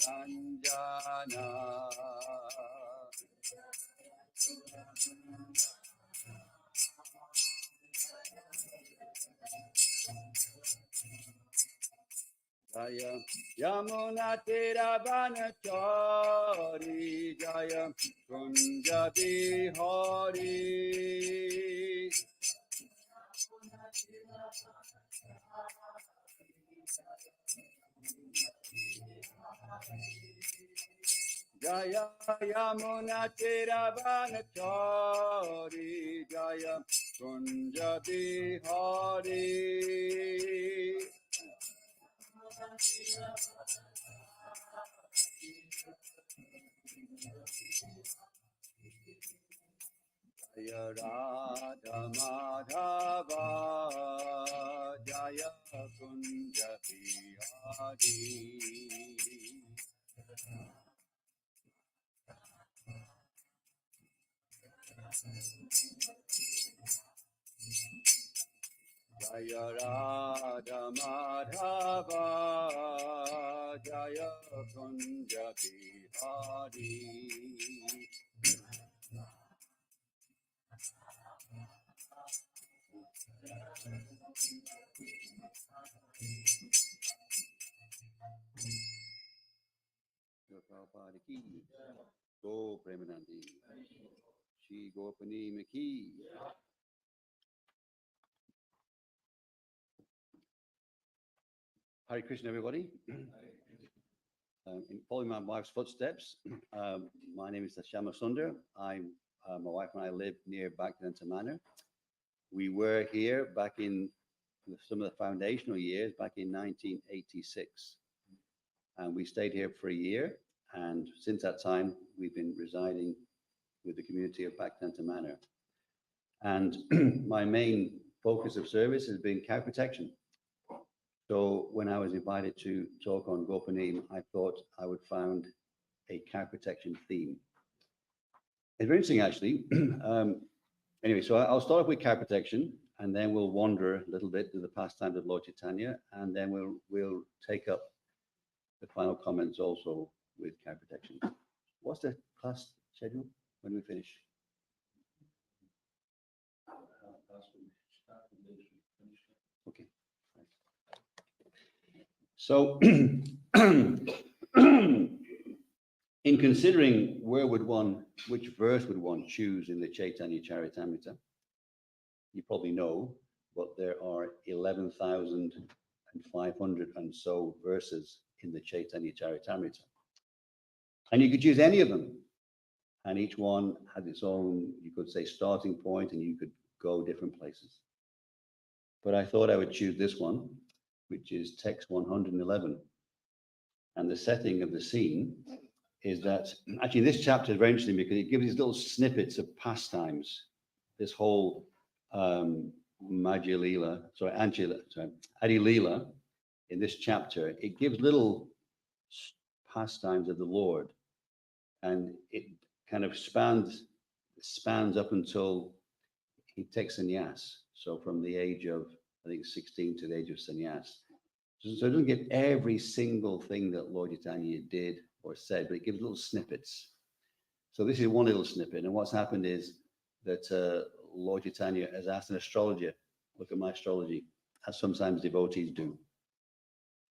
Ranjana Jaya Yamuna Tiravanachari Jaya Kunja Bihari Jaya Yamuna Tiravanachari Jaya Kunja Bihari Jaya Radha Madhava Jaya Kunja Bihari Jaya Radha Madhava Jaya Kunja Bihari Prabhupada ki Go Premanandi Shri Gopani Maki Hare Krishna, everybody. In following my wife's footsteps, my name is Syamasundar. My wife and I live near Bhaktivedanta Manor. We were here back in some of the foundational years, back in 1986. And we stayed here for a year. And since that time, we've been residing with the community of Bhaktivedanta Manor. And my main focus of service has been cow protection. So when I was invited to talk on Gopanim, I thought I would found a cow protection theme. It's very interesting, actually. Anyway, so I'll start off with cow protection, and then we'll wander a little bit to the pastimes of Lord Caitanya, and then we'll take up the final comments also with cow protection. What's the class schedule when we finish? Okay. So, in considering which verse would one choose in the Caitanya Charitamrita, you probably know, but there are 11,500 and so verses in the Caitanya Charitamrita. And you could choose any of them. And each one has its own, you could say, starting point, and you could go different places. But I thought I would choose this one, which is text 111. And the setting of the scene is that, actually this chapter is very interesting because it gives these little snippets of pastimes. This whole Adi Leela in this chapter, it gives little pastimes of the Lord. And it kind of spans up until he takes sannyas. So from the age of, I think, 16 to the age of sannyas. So it doesn't give every single thing that Lord Caitanya did or said, but it gives little snippets. So this is one little snippet. And what's happened is that Lord Caitanya has asked an astrologer, look at my astrology, as sometimes devotees do.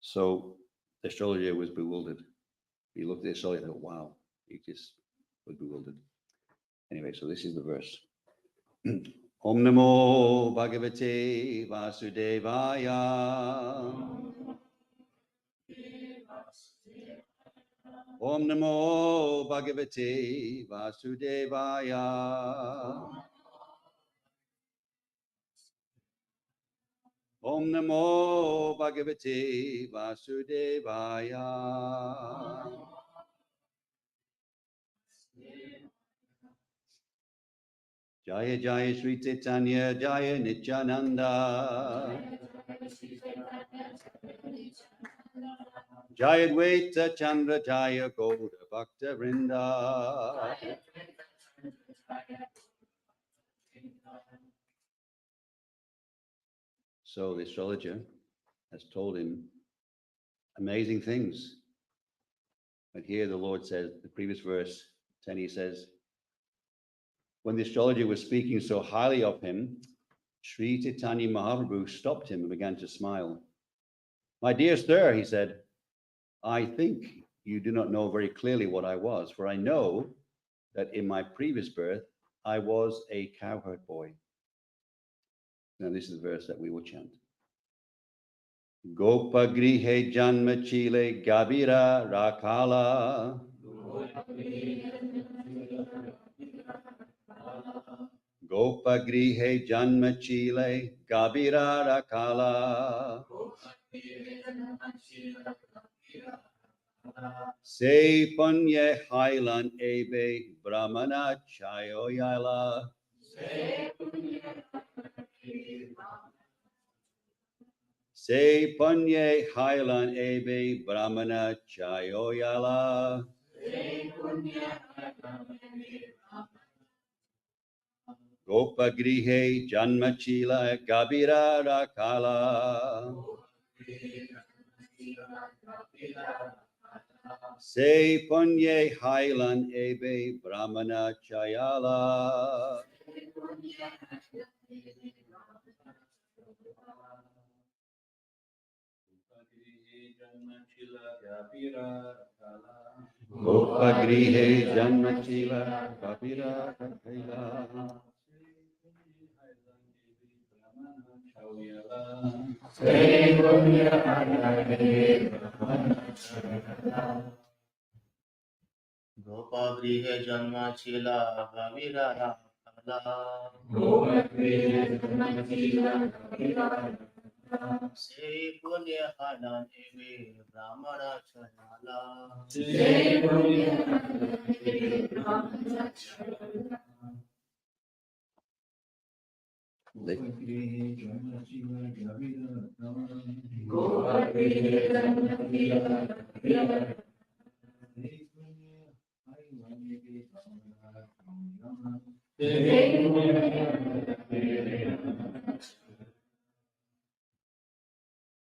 So the astrologer was bewildered. He looked at the astrologer and thought, wow, he just was bewildered. Anyway, so this is the verse. Om Namo Bhagavate Vasudevaya. Om Namo Bhagavate Vasudevaya. Om Namo Bhagavate Vasudevaya. Jaya Jaya Sri Caitanya Jaya Nityananda. Jaya Dvaita Chandra Jaya Gauda Bhakta Vrinda. So the astrologer has told him amazing things. But here the Lord says, the previous verse 10, he says, when the astrologer was speaking so highly of him, Sri Caitanya Mahaprabhu stopped him and began to smile. My dear sir, he said, I think you do not know very clearly what I was, for I know that in my previous birth, I was a cowherd boy. Now this is the verse that we will chant. Gopa grihe janma chile gabira rakala. Gopa grihe janma chile gabira rakala. Se punye hailan ebe brahmana chayoyala. Se punye hailan ebe brahmana chayoyala. Gopa grihe janmachila gabira rakala. Se punye hailan ebe brahmana chayala. Gopa grihe janmachila gabira rakala. Gopa grihe janma chila gavira se punya hanan ebe brahmana chanala.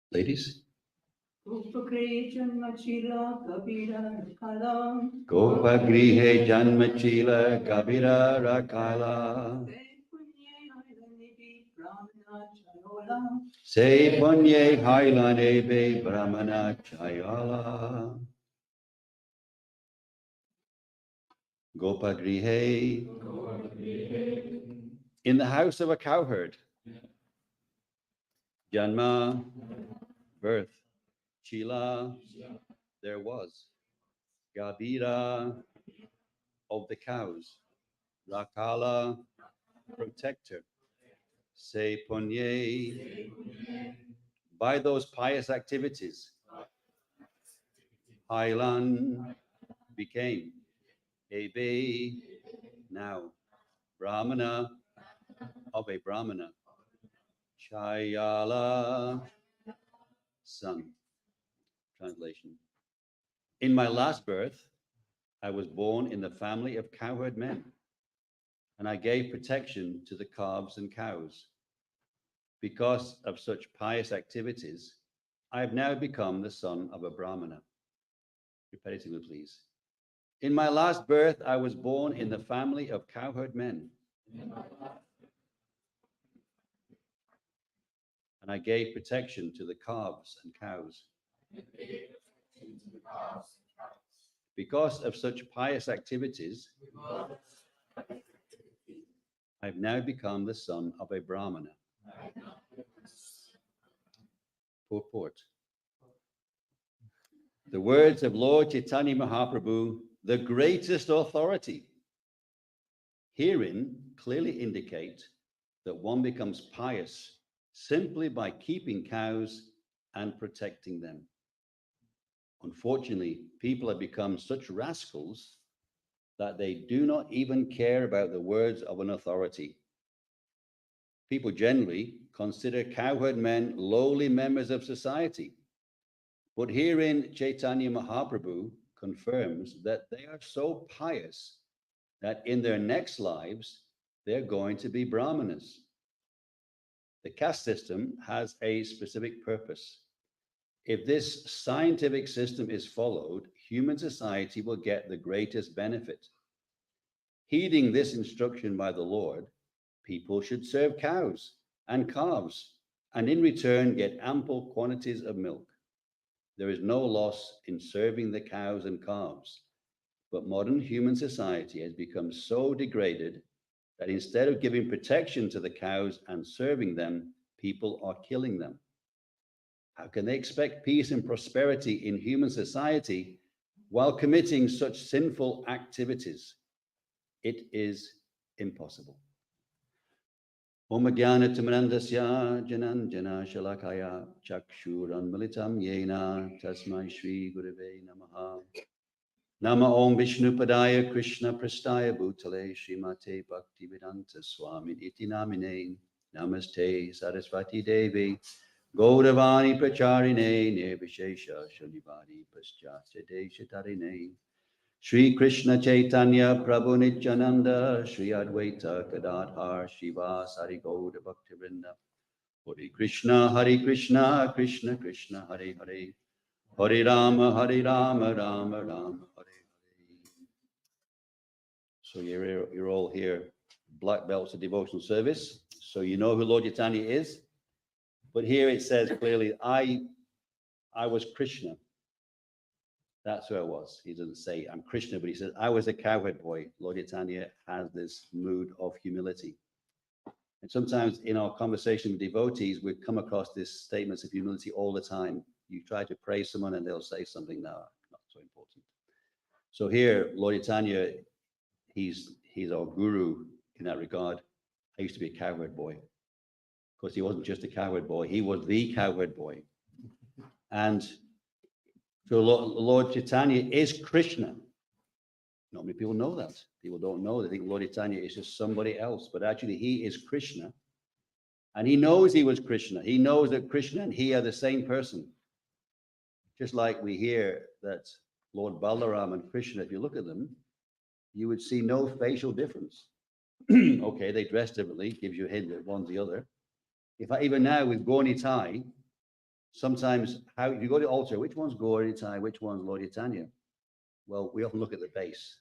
Ladies. Gopa grihe janmachila Gabira Rakala. Se punye hailan ebe brahmana chayala. Gopa grihe. In the house of a cowherd. Janma, birth. Chila, there was. Gabira, of the cows. Rakala, protector. Se punye, by those pious activities. Hailan became. Ebe, now. Brahmana, of a Brahmana. Chayala, son. Translation. In my last birth, I was born in the family of cowherd men, and I gave protection to the calves and cows. Because of such pious activities, I have now become the son of a Brahmana. Repetitively, please. In my last birth, I was born in the family of cowherd men, and I gave protection to the calves and cows. Because of such pious activities, I've now become the son of a Brahmana. Purport. The words of Lord Caitanya Mahaprabhu, the greatest authority, herein clearly indicate that one becomes pious simply by keeping cows and protecting them. Unfortunately, people have become such rascals that they do not even care about the words of an authority. People generally consider cowherd men lowly members of society. But herein Caitanya Mahaprabhu confirms that they are so pious that in their next lives, they're going to be Brahmanas. The caste system has a specific purpose. If this scientific system is followed, human society will get the greatest benefit. Heeding this instruction by the Lord, people should serve cows and calves, and in return get ample quantities of milk. There is no loss in serving the cows and calves, but modern human society has become so degraded that instead of giving protection to the cows and serving them, people are killing them. How can they expect peace and prosperity in human society while committing such sinful activities? It is impossible. Om Jnana Timirandasya Jananjana Shalakaya Chakshuran Militam Yena Tasmai Shri Gurave Namaha. Nama Om Vishnu Padaya Krishna Prastaya Bhutale Srimate Bhaktivedanta Swami Iti Namine. Namaste Saraswati Devi Gauravani Pracharine Nirvishesha Shalivadi Paschasya Deshatarine. Shri Krishna Chaitanya Prabhu Nityananda Shri Advaita Gadadhar Shiva Sari Gaura Bhaktivinoda. Hare Krishna Krishna Krishna Hare Hare Hare Rama Rama Rama Hare Hare. So you're all here, black belts of devotional service. So you know who Lord Caitanya is. But here it says clearly, I was Krishna. That's who I was. He doesn't say I'm Krishna, but he says I was a cowherd boy. Lord Caitanya has this mood of humility. And sometimes in our conversation with devotees, we come across these statements of humility all the time. You try to praise someone and they'll say something, no, not so important. So here, Lord Caitanya, he's our guru in that regard. I used to be a cowherd boy. Of course, he wasn't just a cowherd boy. He was the cowherd boy. And so Lord Caitanya is Krishna. Not many people know that. People don't know. They think Lord Caitanya is just somebody else. But actually, he is Krishna. And he knows he was Krishna. He knows that Krishna and he are the same person. Just like we hear that Lord Balaram and Krishna, if you look at them, you would see no facial difference. Okay, they dress differently, gives you a hint that one's the other. Even now with Gaura Nitai, sometimes if you go to the altar, which one's Gaura Nitai, which one's Lord Caitanya? Well, we often look at the base.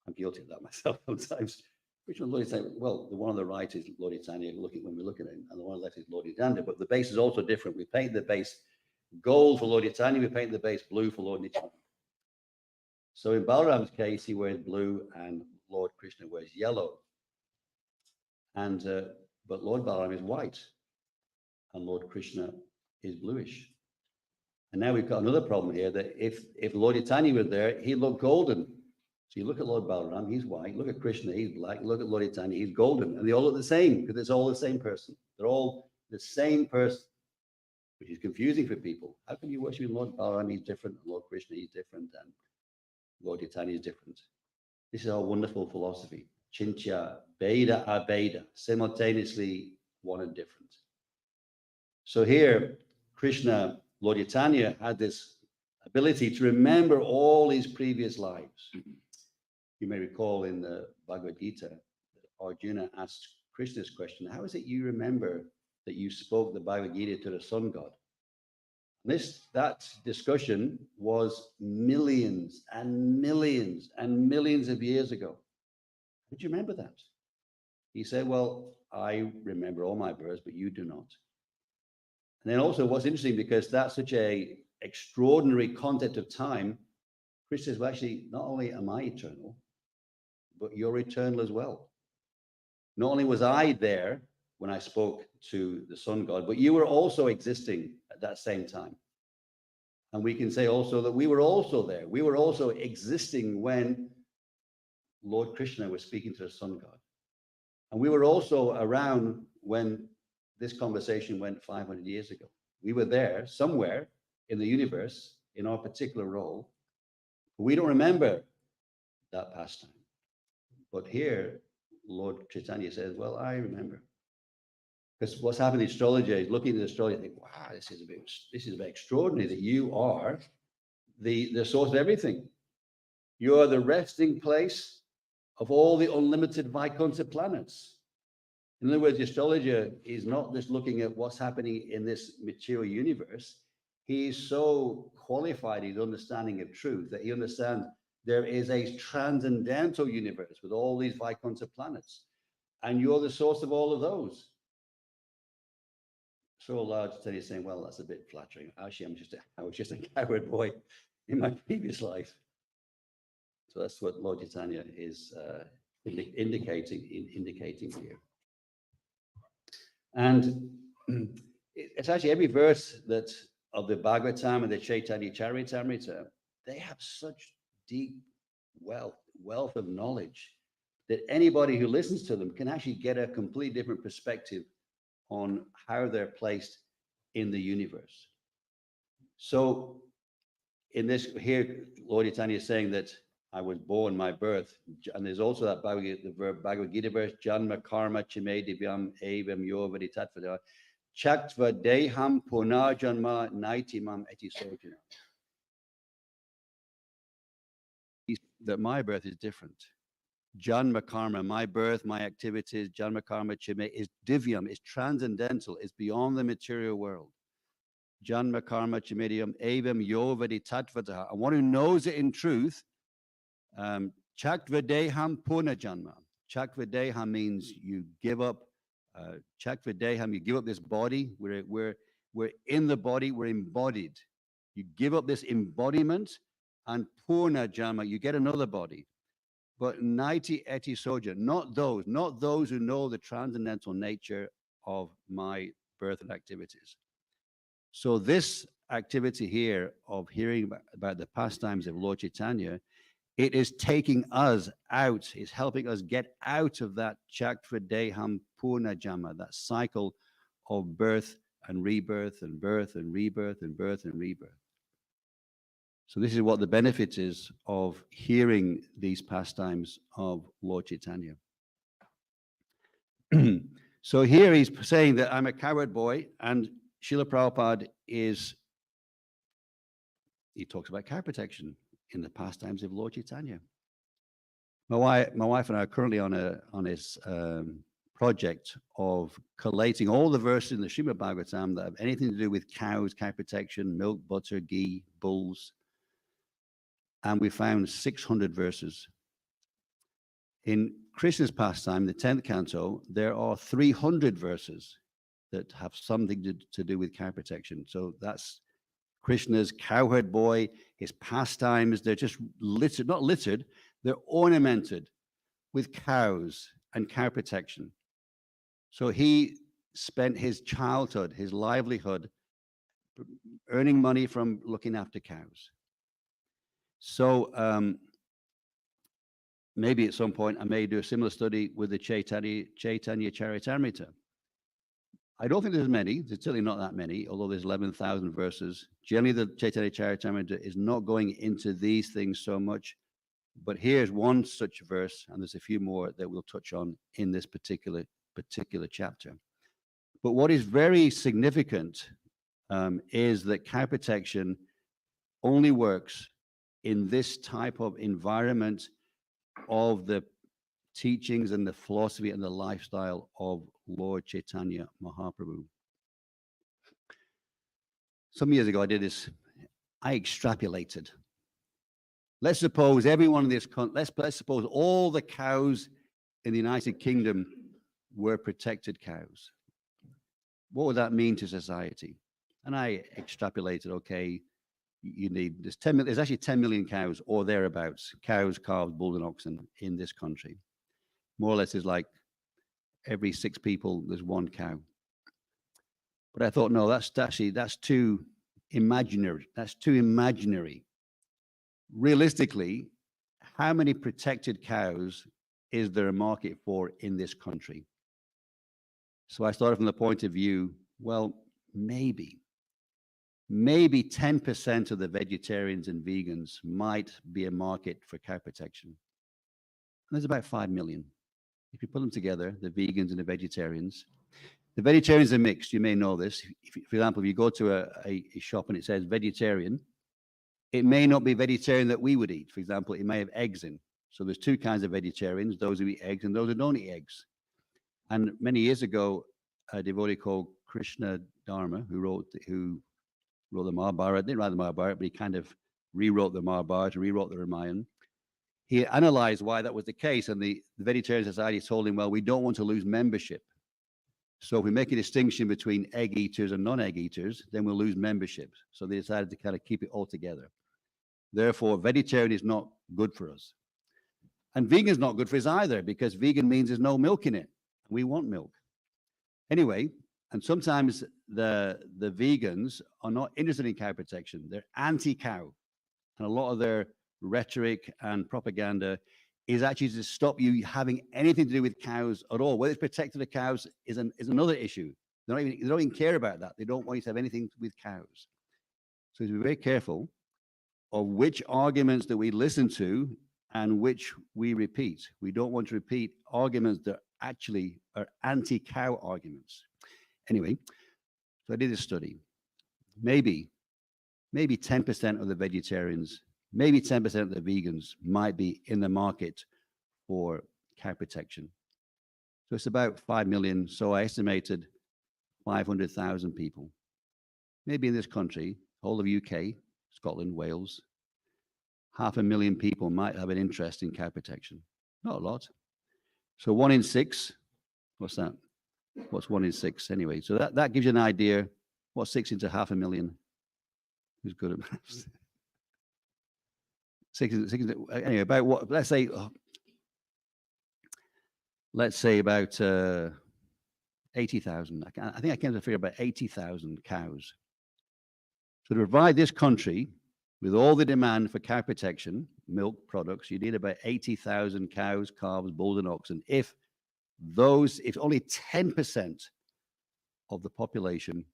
I'm guilty of that myself sometimes. Which one's Lord Caitanya? Well, the one on the right is Lord Caitanya when we look at it, and the one on the left is Lord Nityananda, but the base is also different. We paint the base gold for Lord Caitanya, we paint the base blue for Lord Nityananda. So in Balaram's case, he wears blue and Lord Krishna wears yellow. And but Lord Balaram is white and Lord Krishna is bluish. And now we've got another problem here that if Lord Caitanya was there, he looked golden. So you look at Lord Balaram, he's white. Look at Krishna, he's black. Look at Lord Caitanya, he's golden. And they all look the same because it's all the same person. They're all the same person, which is confusing for people. How can you worship Lord Balaram? He's different. Lord Krishna, he's different. And Lord Caitanya is different. This is our wonderful philosophy. Chincha, Veda, Abeda, simultaneously one and different. So here, Krishna, Lord Caitanya, had this ability to remember all his previous lives. You may recall in the Bhagavad Gita, Arjuna asked Krishna's question, how is it you remember that you spoke the Bhagavad Gita to the sun god? That discussion was millions and millions and millions of years ago. How did you remember that? He said, well, I remember all my births, but you do not. And then also what's interesting, because that's such a extraordinary concept of time, Krishna says, well, actually, not only am I eternal, but you're eternal as well. Not only was I there when I spoke to the sun god, but you were also existing at that same time. And we can say also that we were also there. We were also existing when Lord Krishna was speaking to the sun god. And we were also around when this conversation went 500 years ago. We were there somewhere in the universe in our particular role. We don't remember that past time. But here, Lord Caitanya says, well, I remember. Because what's happened in astrology is looking at the astrology, I think, wow, this is a bit extraordinary that you are the source of everything. You are the resting place of all the unlimited Vaikuntha planets. In other words, the astrologer is not just looking at what's happening in this material universe. he is so qualified in understanding of truth that he understands there is a transcendental universe with all these Vaikuntha planets, and you're the source of all of those. So Lord Chaitanya is saying, well, that's a bit flattering. Actually, I was just a coward boy in my previous life. So that's what Lord Chaitanya is indicating here. And it's actually every verse that of the Bhagavatam and the Chaitanya Charitamrita, they have such deep wealth of knowledge that anybody who listens to them can actually get a completely different perspective on how they're placed in the universe. So in this here, Lord Chaitanya is saying that I was born, my birth, and there's also that Bhagavad Gita verse, Janma karma chime divyam evam yovari tatvada chaktva deham punarjanma naitimam eti sojana. That my birth is different. Janma karma, my birth, my activities, Janma karma chime is divyam, is transcendental, is beyond the material world. Janma karma chimedium evam yovari tatvada. And one who knows it in truth, Chakvadeham Punajanma. Chakvadeham means you give up. Chakvadeham, you give up this body. We're in the body. We're embodied. You give up this embodiment, and Purnajanma, you get another body. But Naiti Eti Soja, not those who know the transcendental nature of my birth and activities. So this activity here of hearing about the pastimes of Lord Chaitanya, it is taking us out, it's helping us get out of that Chakradeham Purnajama, that cycle of birth and rebirth and birth and rebirth and birth and rebirth. So this is what the benefit is of hearing these pastimes of Lord Chaitanya. So here he's saying that I'm a coward boy, and Srila Prabhupada he talks about cow protection in the pastimes of Lord Chaitanya. My wife and I are currently on this project of collating all the verses in the Srimad Bhagavatam that have anything to do with cows, cow protection, milk, butter, ghee, bulls. And we found 600 verses. In Krishna's pastime, the 10th canto, there are 300 verses that have something to do with cow protection. So that's Krishna's cowherd boy, his pastimes. They're just littered, not littered, they're ornamented with cows and cow protection. So he spent his childhood, his livelihood, earning money from looking after cows. So maybe at some point I may do a similar study with the Caitanya Charitamrita. I don't think there's many. There's certainly not that many, although there's 11,000 verses. Generally, the Caitanya Charitamrita is not going into these things so much. But here's one such verse, and there's a few more that we'll touch on in this particular chapter. But what is very significant is that cow protection only works in this type of environment of the teachings and the philosophy and the lifestyle of Lord Chaitanya Mahaprabhu. Some years ago, I did this. I extrapolated. Let's suppose everyone in this let's suppose all the cows in the United Kingdom were protected cows. What would that mean to society? And I extrapolated. Okay, there's actually 10 million cows or thereabouts, cows, calves, bulls, and oxen in this country. More or less, is like every 6 people there's 1 cow. But I thought, no, that's too imaginary. That's too imaginary. Realistically, how many protected cows is there a market for in this country? So I started from the point of view, well, maybe 10% of the vegetarians and vegans might be a market for cow protection. And there's about 5 million. If you put them together, the vegans and the vegetarians are mixed. You may know this. For example, if you go to a shop and it says vegetarian, it may not be vegetarian that we would eat. For example, it may have eggs in. So there's 2 kinds of vegetarians, those who eat eggs and those who don't eat eggs. And many years ago, a devotee called Krishna Dharma, who wrote the Mahabharata, didn't write the Mahabharata, but he kind of rewrote the Mahabharata, rewrote the Ramayana. He analyzed why that was the case, and the Vegetarian Society told him, well, we don't want to lose membership. So if we make a distinction between egg eaters and non-egg eaters, then we'll lose membership. So they decided to kind of keep it all together. Therefore, vegetarian is not good for us. And vegan is not good for us either, because vegan means there's no milk in it. We want milk. Anyway, and sometimes the vegans are not interested in cow protection. They're anti-cow. And a lot of their rhetoric and propaganda is actually to stop you having anything to do with cows at all. Whether it's protected the cows is another issue. They don't even care about that. They don't want you to have anything with cows. So to be very careful of which arguments that we listen to and which we repeat. We don't want to repeat arguments that actually are anti-cow arguments. Anyway, so I did a study. Maybe 10% of the vegetarians, maybe 10% of the vegans might be in the market for cow protection. So it's about 5 million. So I estimated 500,000 people. Maybe in this country, whole of UK, Scotland, Wales, 500,000 people might have an interest in cow protection. Not a lot. So 1 in 6, what's that? What's 1 in 6 anyway? So that gives you an idea. What's 6 into 500,000? Who's good at maths? Anyway, about what? Let's say about 80,000. I think I came to figure about 80,000 cows. So to provide this country with all the demand for cow protection, milk products, you need about 80,000 cows, calves, bulls, and oxen. If only 10% of the population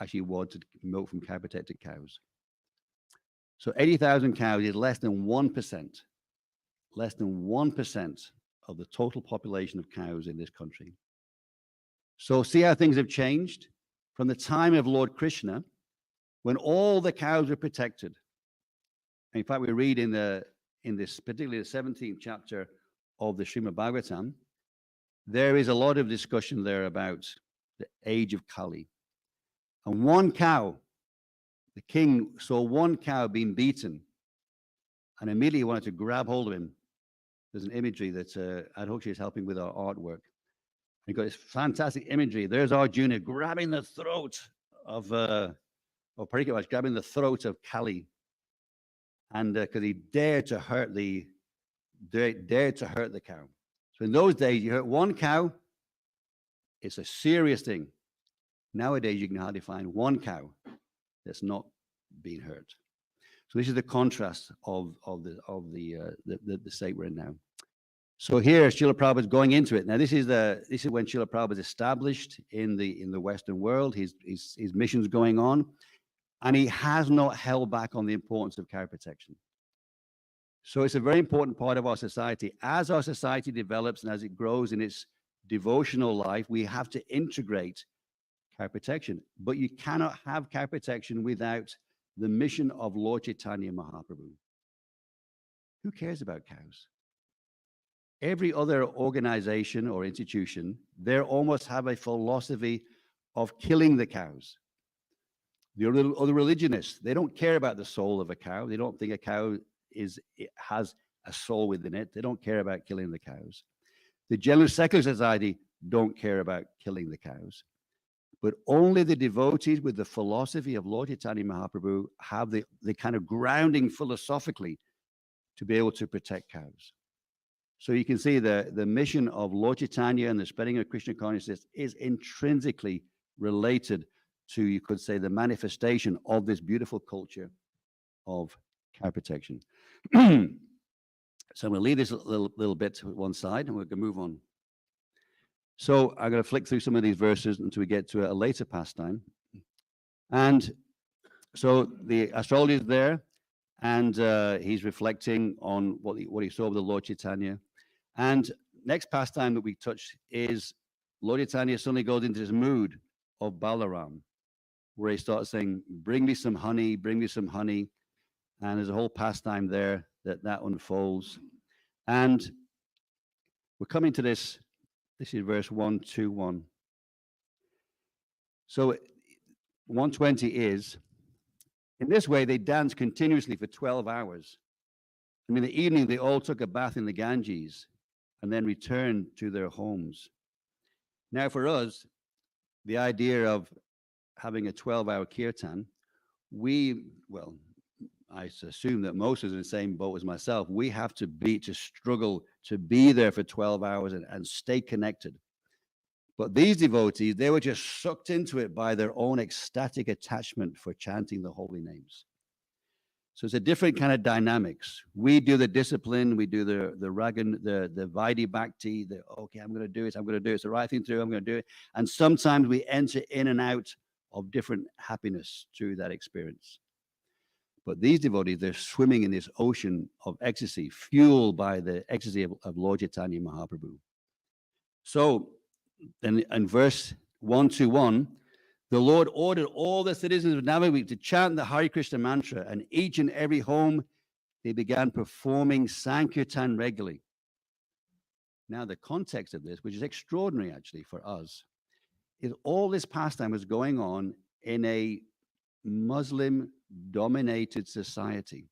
actually wanted milk from cow protected cows. So 80,000 cows is less than 1%, less than 1% of the total population of cows in this country. So see how things have changed from the time of Lord Krishna, when all the cows were protected. In fact, we read in this, particularly the 17th chapter of the Srimad Bhagavatam, there is a lot of discussion there about the age of Kali. And one cow, the king saw one cow being beaten and immediately wanted to grab hold of him. There's an imagery that Adhoksha is helping with our artwork. You've got this fantastic imagery. There's Arjuna grabbing the throat of Parikavas, grabbing the throat of Kali. And because he dared to hurt the cow. So in those days, you hurt one cow, it's a serious thing. Nowadays, you can hardly find one cow that's not being hurt. So this is the contrast of the state we're in now. So here, Srila Prabhupada is going into it. Now, this is when Srila Prabhupada is established in the Western world. His mission's going on, and he has not held back on the importance of cow protection. So it's a very important part of our society. As our society develops and as it grows in its devotional life, we have to integrate cow protection. But you cannot have cow protection without the mission of Lord Caitanya Mahaprabhu. Who cares about cows? Every other organization or institution, they almost have a philosophy of killing the cows. The other religionists, they don't care about the soul of a cow. They don't think a cow has a soul within it. They don't care about killing the cows. The general secular society don't care about killing the cows. But only the devotees with the philosophy of Lord Caitanya Mahaprabhu have the kind of grounding philosophically to be able to protect cows. So you can see the mission of Lord Caitanya and the spreading of Krishna consciousness is intrinsically related to, you could say, the manifestation of this beautiful culture of cow protection. So I'm going to leave this little bit to one side and we're going to move on. So I'm going to flick through some of these verses until we get to a later pastime. And so the astrologer is there, and he's reflecting on what he saw with the Lord Caitanya. And next pastime that we touch is Lord Caitanya suddenly goes into this mood of Balaram, where he starts saying, bring me some honey, bring me some honey. And there's a whole pastime there that unfolds. And we're coming to this. This is verse 121. So 120 is, In this way, they danced continuously for 12 hours. And in the evening, they all took a bath in the Ganges and then returned to their homes. Now, for us, the idea of having a 12-hour kirtan, I assume that most is in the same boat as myself. We have to struggle to be there for 12 hours and stay connected. But these devotees, they were just sucked into it by their own ecstatic attachment for chanting the holy names. So it's a different kind of dynamics. We do the discipline, we do the ragan, the Vaidhi Bhakti, okay, I'm going to do it, it's the right thing to do, I'm going to do it. And sometimes we enter in and out of different happiness through that experience. But these devotees, they're swimming in this ocean of ecstasy, fueled by the ecstasy of Lord Caitanya Mahaprabhu. So, then in verse 121, the Lord ordered all the citizens of Navadvip to chant the Hare Krishna mantra, and each and every home they began performing Sankirtan regularly. Now, the context of this, which is extraordinary actually for us, is all this pastime was going on in a Muslim-dominated society,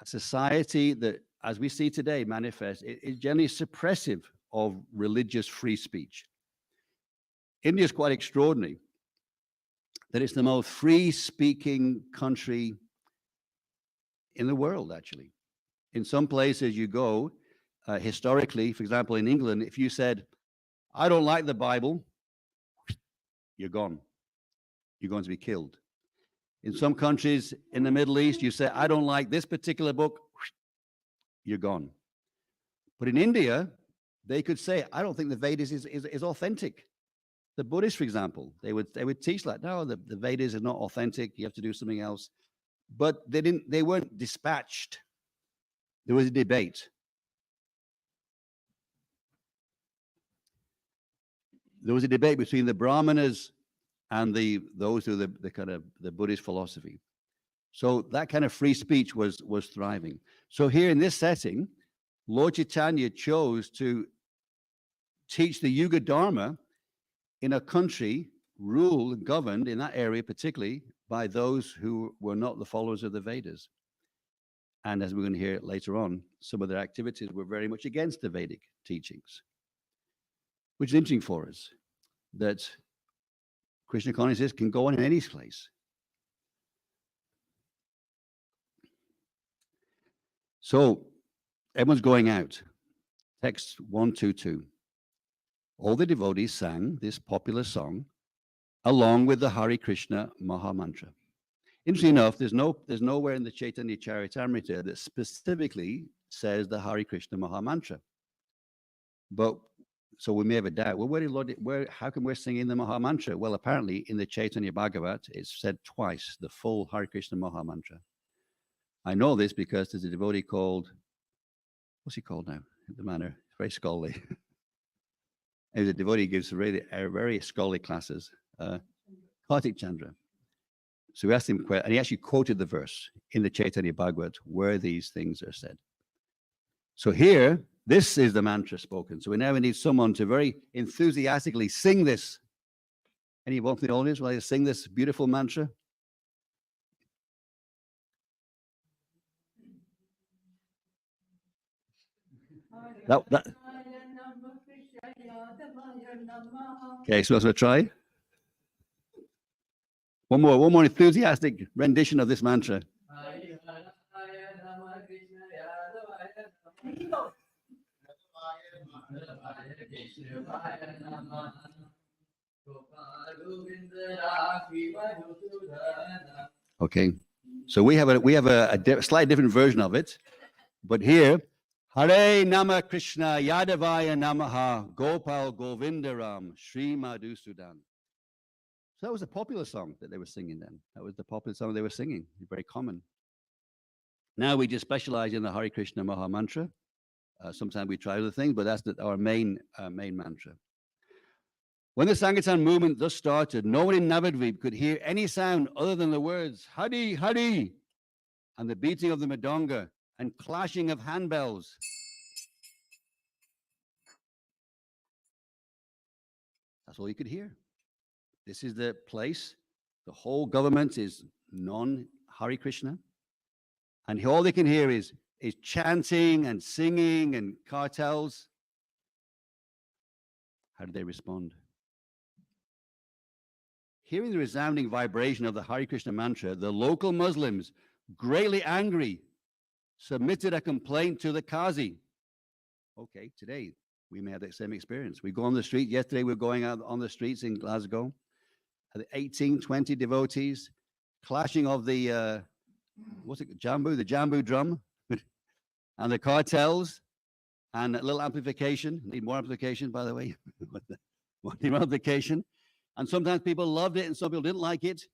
a society that, as we see today, manifests is generally suppressive of religious free speech. India is quite extraordinary that it's the most free-speaking country in the world, actually. In some places you go, historically, for example, in England, if you said, I don't like the Bible, you're gone. You're going to be killed. In some countries in the Middle East, you say, I don't like this particular book, you're gone. But in India, they could say, I don't think the Vedas is authentic. The Buddhists, for example, they would teach like, no, the Vedas are not authentic. You have to do something else. But they weren't dispatched. There was a debate. There was a debate between the Brahmanas and those who the kind of the Buddhist philosophy. So that kind of free speech was thriving. So here in this setting, Lord Caitanya chose to teach the Yuga Dharma in a country ruled, governed in that area, particularly by those who were not the followers of the Vedas. And as we're going to hear later on, some of their activities were very much against the Vedic teachings, which is interesting for us, that Krishna consciousness can go on in any place. So everyone's going out. Text 122. All the devotees sang this popular song along with the Hare Krishna Maha Mantra. Interesting enough, there's nowhere in the Chaitanya Charitamrita that specifically says the Hare Krishna Maha Mantra. But so we may have a doubt. Well, how come we're singing the Maha Mantra? Well, apparently in the Chaitanya Bhagavat, it's said twice, the full Hare Krishna Maha Mantra. I know this because there's a devotee called, what's he called now? The manner, very scholarly. There's a devotee who gives really very scholarly classes, Kartik Chandra. So we asked him, and he actually quoted the verse in the Chaitanya Bhagavat where these things are said. So here, this is the mantra spoken. So we now need someone to very enthusiastically sing this. Anyone from the audience would like to sing this beautiful mantra? Okay, so let's try. One more enthusiastic rendition of this mantra. Okay, so we have a slightly different version of it, but here, Hare Nama Krishna Yadavaya Namaha Gopal Govindaram Sri Madhusudan. So that was a popular song that they were singing then. That was the popular song they were singing, very common. Now we just specialize in the Hare Krishna Maha Mantra. Sometimes we try other things, but that's our main mantra. When the Sankirtan movement thus started, no one in Navadvip could hear any sound other than the words Hari Hari and the beating of the mridanga and clashing of handbells. That's all you could hear. This is the place. The whole government is non-Hare Krishna, and all they can hear is chanting and singing and cartels. How did they respond? Hearing the resounding vibration of the Hare Krishna mantra, the local Muslims, greatly angry, submitted a complaint to the Qazi. Okay, today we may have the same experience. We go on the street. Yesterday we were going out on the streets in Glasgow. 18, 20 devotees, clashing of the, what's it, jambu, the jambu drum, and the cartels, and a little amplification. Need more amplification, by the way. More amplification. And sometimes people loved it and some people didn't like it.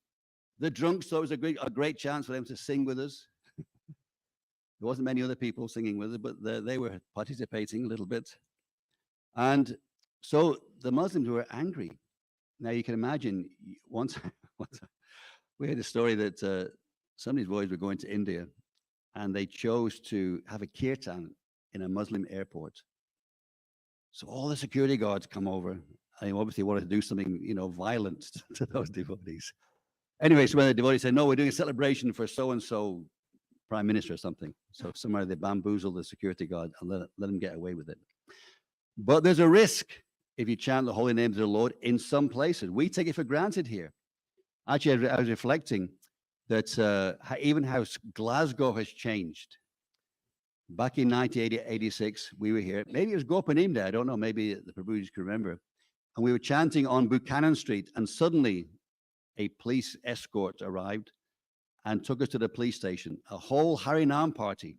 The drunks thought it was a great chance for them to sing with us. There wasn't many other people singing with us, but they were participating a little bit. And so the Muslims were angry. Now you can imagine, once we had a story that some of these boys were going to India and they chose to have a kirtan in a Muslim airport. So all the security guards come over. I obviously wanted to do something, violent to those devotees. Anyway, so when the devotees said, no, we're doing a celebration for so-and-so prime minister or something. So somewhere they bamboozled the security guard and let them get away with it. But there's a risk if you chant the holy names of the Lord in some places. We take it for granted here. Actually, I was reflecting that even how Glasgow has changed. Back in 1986, we were here. Maybe it was Gopanim Day. I don't know. Maybe the Prabhus can remember. And we were chanting on Buchanan Street, and suddenly a police escort arrived and took us to the police station. A whole Harinam party.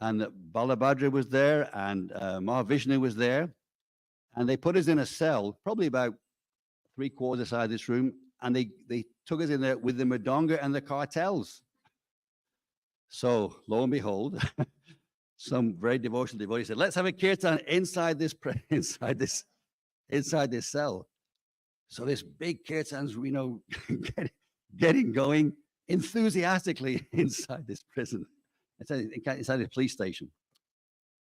And Balabhadra was there, and Mahavishnu was there. And they put us in a cell, probably about 3/4 aside this room, and they took us in there with the Mridanga and the cartels. So lo and behold, some very devotional devotee said, let's have a kirtan inside this cell. So this big kirtan's, getting going enthusiastically inside this prison, inside the police station.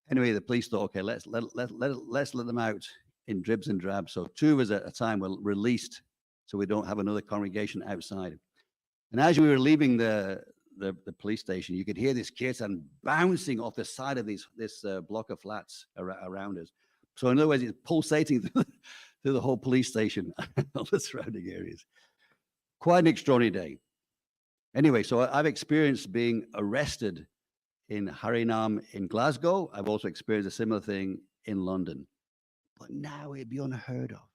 Anyway, the police thought, okay, let's let them out in dribs and drabs. So 2 of us at a time were released, so we don't have another congregation outside. And as we were leaving the police station, you could hear this kirtan bouncing off the side of this block of flats around us. So in other words, it's pulsating through the whole police station and all the surrounding areas. Quite an extraordinary day. Anyway, so I've experienced being arrested in Harinam in Glasgow. I've also experienced a similar thing in London. But now it'd be unheard of.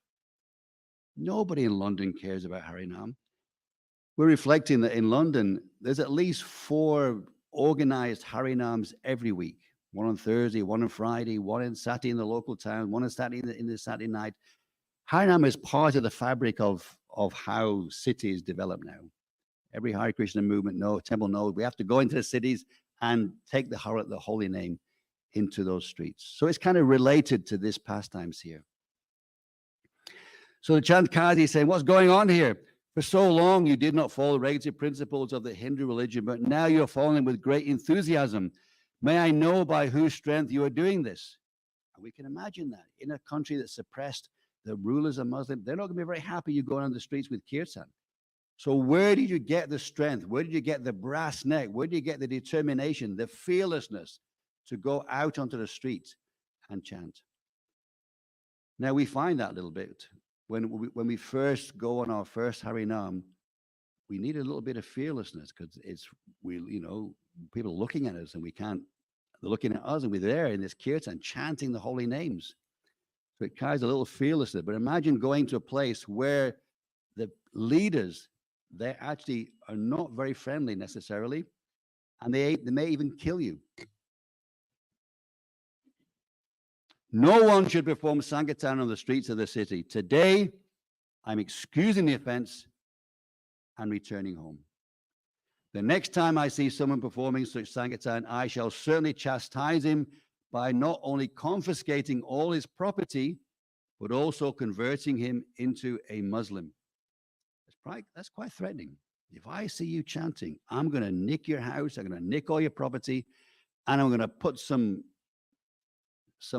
Nobody in London cares about Harinam. We're reflecting that in London, there's at least 4 organized Harinams every week. One on Thursday, one on Friday, one on Saturday in the local town, one on Saturday in the Saturday night. Harinam is part of the fabric of how cities develop now. Every Hare Krishna movement temple knows we have to go into the cities and take the holy name into those streets. So it's kind of related to this pastimes here. So the chant Kazi is saying, what's going on here? For so long, you did not follow the regulative principles of the Hindu religion, but now you're following with great enthusiasm. May I know by whose strength you are doing this? And we can imagine that in a country that suppressed the rulers of Muslim, they're not going to be very happy you going on the streets with kirtan. So where did you get the strength? Where did you get the brass neck? Where did you get the determination, the fearlessness to go out onto the streets and chant? Now we find that a little bit. When we first go on our first Harinam, we need a little bit of fearlessness because people are looking at us and they're looking at us and we're there in this kirtan chanting the holy names. So it carries a little fearlessness. But imagine going to a place where the leaders, they actually are not very friendly necessarily, and they may even kill you. No one should perform Sankirtan on the streets of the city. Today, I'm excusing the offense and returning home. The next time I see someone performing such Sankirtan, I shall certainly chastise him by not only confiscating all his property, but also converting him into a Muslim. That's quite threatening. If I see you chanting, I'm going to nick your house, I'm going to nick all your property, and I'm going to put some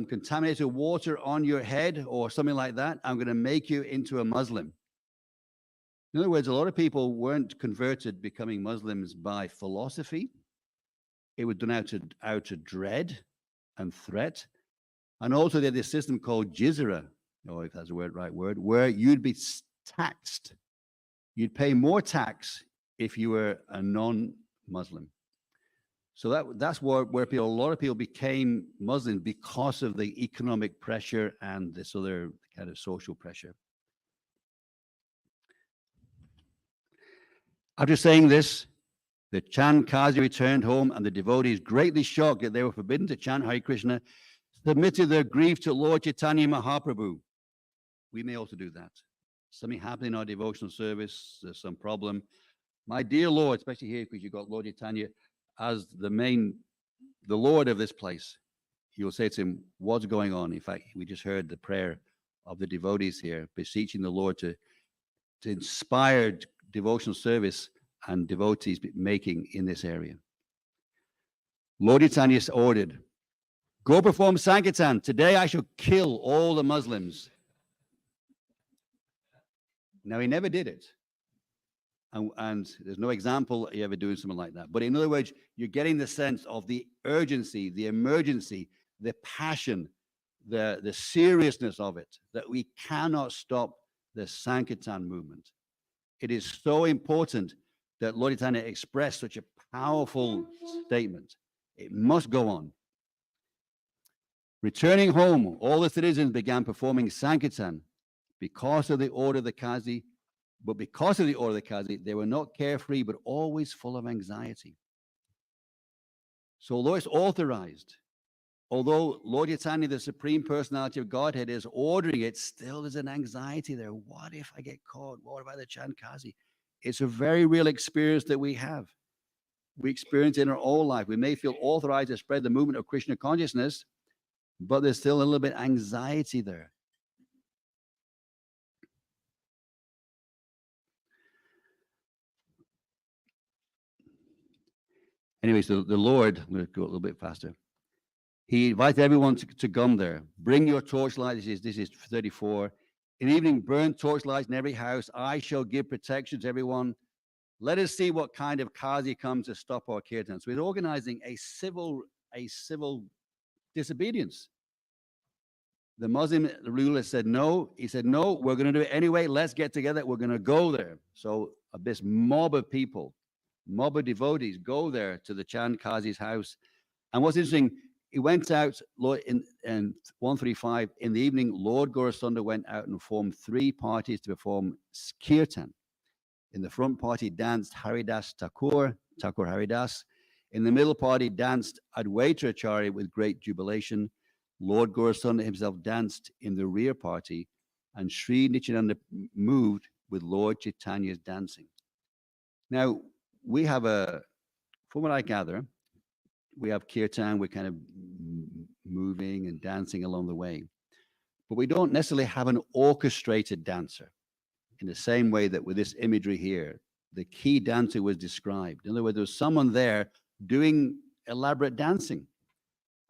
contaminated water on your head or something like that. I'm going to make you into a Muslim. In other words, a lot of people weren't converted becoming Muslims by philosophy. It was done out of dread and threat. And also they had this system called jizra, or if that's the right word, where you'd be taxed. You'd pay more tax if you were a non-Muslim. So that's where a lot of people became Muslims because of the economic pressure and this other kind of social pressure. After saying this, the Chand Kazi returned home, and the devotees, greatly shocked that they were forbidden to chant Hare Krishna, submitted their grief to Lord Caitanya Mahaprabhu. We may also do that. Something happened in our devotional service, there's some problem. My dear Lord, especially here because you've got Lord Caitanya as the Lord of this place. You'll say to him, what's going on? In fact, we just heard the prayer of the devotees here, beseeching the Lord to inspire devotional service and devotees making in this area. Lord Caitanya ordered, go perform Sankirtan. Today I shall kill all the Muslims. Now, he never did it. And there's no example he ever doing something like that. But in other words, you're getting the sense of the urgency, the emergency, the passion, the seriousness of it, that we cannot stop the Sankirtan movement. It is so important that Lord Caitanya expressed such a powerful statement. It must go on. Returning home, all the citizens began performing Sankirtan because of the order of the Kazi. But because of the order of the Kazi, they were not carefree, but always full of anxiety. So although it's authorized, although Lord Caitanya, the Supreme Personality of Godhead, is ordering it, still there's an anxiety there. What if I get caught? What about the Chand Kazi? It's a very real experience that we have. We experience it in our whole life. We may feel authorized to spread the movement of Krishna consciousness, but there's still a little bit of anxiety there. Anyway, so the Lord, I'm going to go a little bit faster. He invited everyone to come there. Bring your torchlight. This is 34. In the evening, burn torchlights in every house. I shall give protection to everyone. Let us see what kind of Kazi comes to stop our kirtan. So he's organizing a civil disobedience. The Muslim ruler said no. He said, no, we're going to do it anyway. Let's get together. We're going to go there. So this mob of people, mob of devotees go there to the Chand Kazi's house. And what's interesting, he went out in 135 in the evening. Lord Gaurasundar went out and formed 3 parties to perform kirtan. In the front party danced Haridas Thakur Haridas. In the middle party danced Advaita Acharya with great jubilation. Lord Gaurasundar himself danced in the rear party, and Sri Nityananda moved with Lord Chaitanya's dancing. Now, we have from what I gather, we have kirtan, we're kind of moving and dancing along the way. But we don't necessarily have an orchestrated dancer in the same way that with this imagery here, the key dancer was described. In other words, there was someone there doing elaborate dancing.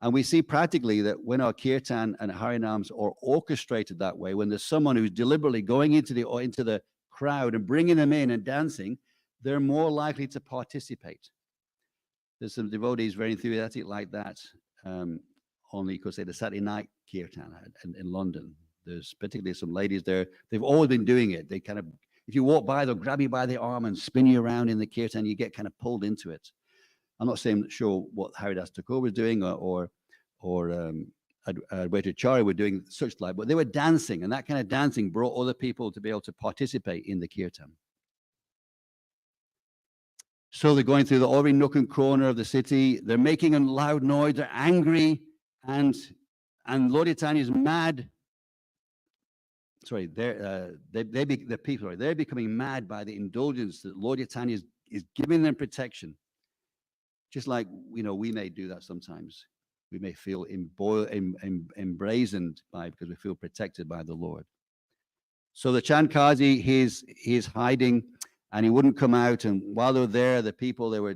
And we see practically that when our kirtan and harinams are orchestrated that way, when there's someone who's deliberately going into the crowd and bringing them in and dancing, they're more likely to participate. There's some devotees very enthusiastic like that. Only because the Saturday night kirtan in London. There's particularly some ladies there. They've always been doing it. They kind of, if you walk by, they'll grab you by the arm and spin you around in the kirtan. You get kind of pulled into it. I'm not sure what Haridas Thakur was doing or Advaita Acharya were doing such like, but they were dancing, and that kind of dancing brought other people to be able to participate in the kirtan. So they're going through every nook and corner of the city. They're making a loud noise. They're angry, and Lord Caitanya is mad. Sorry, they're becoming mad by the indulgence that Lord Caitanya is giving them protection. Just like, we may do that sometimes. We may feel embrazened because we feel protected by the Lord. So the Chand Kazi, he's hiding, and he wouldn't come out. And while they were there, the people, they were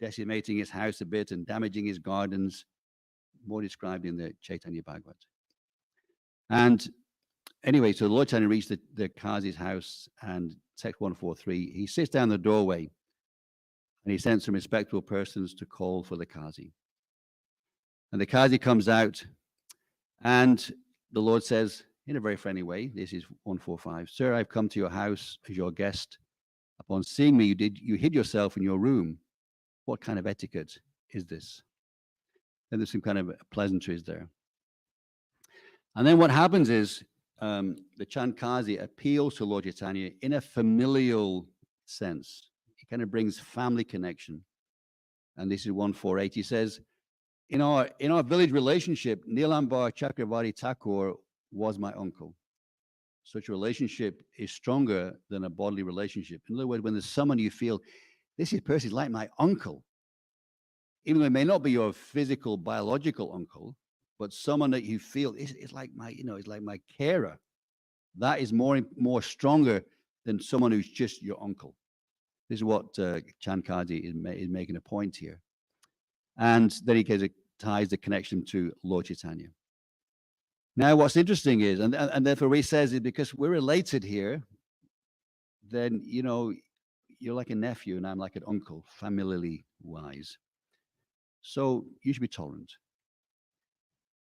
decimating his house a bit and damaging his gardens, more described in the Chaitanya Bhagavat. And anyway, so Lord Chaitanya reached the Kazi's house, and text 143, he sits down in the doorway and he sends some respectable persons to call for the Qazi. And the Qazi comes out, and the Lord says, in a very friendly way, this is 145, "Sir, I've come to your house as your guest. Upon seeing me, you hid yourself in your room. What kind of etiquette is this?" And there's some kind of pleasantries there. And then what happens is the Chand Qazi appeals to Lord Chaitanya in a familial sense. He kind of brings family connection. And this is 148. He says, in our village relationship, Nilambar Chakravarti Thakur was my uncle. Such a relationship is stronger than a bodily relationship. In other words, when there's someone you feel, this person is like my uncle, even though it may not be your physical, biological uncle, but someone that you feel is like my, is like my carer. That is more stronger than someone who's just your uncle. This is what Chand Qazi is making a point here. And then he ties the connection to Lord Chaitanya. Now, what's interesting is, and therefore he says, is because we're related here, then, you're like a nephew and I'm like an uncle, familiarly wise. So you should be tolerant.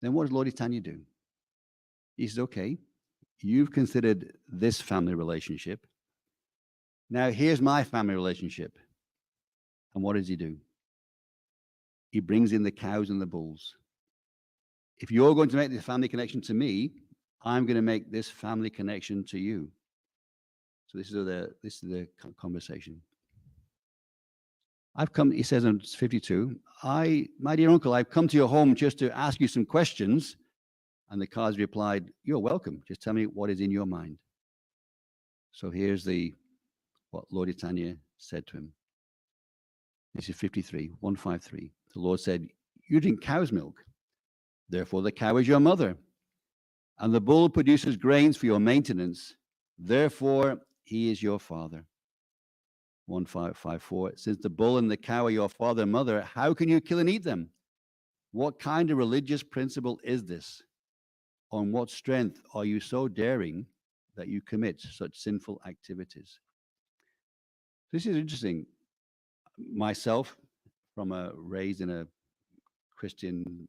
Then what does Lord Chaitanya do? He says, okay, you've considered this family relationship. Now here's my family relationship. And what does he do? He brings in the cows and the bulls. If you're going to make this family connection to me, I'm going to make this family connection to you. So this is the conversation. I've come, he says in 52, my dear uncle, I've come to your home just to ask you some questions. And the Qazi replied, you're welcome. Just tell me what is in your mind. So here's what Lord Chaitanya said to him. This is 53, 153. The Lord said, you drink cow's milk. Therefore, the cow is your mother. And the bull produces grains for your maintenance. Therefore, he is your father. 1554. Since the bull and the cow are your father and mother, how can you kill and eat them? What kind of religious principle is this? On what strength are you so daring that you commit such sinful activities? This is interesting. Myself, raised in a Christian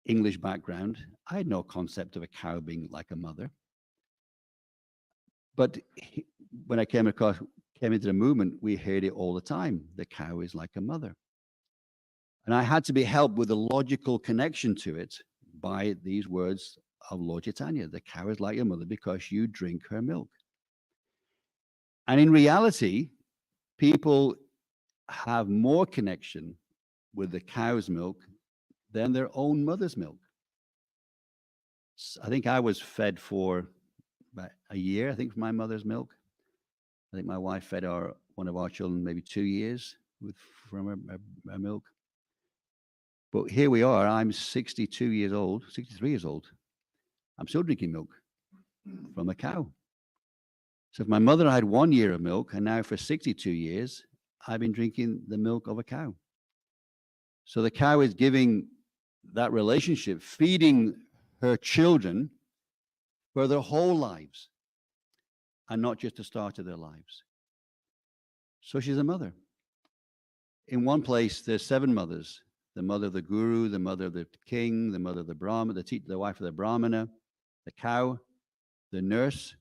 English background, I had no concept of a cow being like a mother. But when I came into the movement, we heard it all the time. The cow is like a mother. And I had to be helped with a logical connection to it by these words of Lord Chaitanya. The cow is like your mother because you drink her milk. And in reality, people have more connection with the cow's milk than their own mother's milk. I think I was fed for about a year, I think, from my mother's milk. I think my wife fed one of our children maybe 2 years from her milk. But here we are, I'm 63 years old. I'm still drinking milk from a cow. So if my mother had 1 year of milk, and now for 62 years, I've been drinking the milk of a cow. So the cow is giving that relationship, feeding her children for their whole lives, and not just the start of their lives. So she's a mother. In one place, there's 7 mothers. The mother of the guru, the mother of the king, the mother of the brahmana, the wife of the brahmana, the cow, the nurse.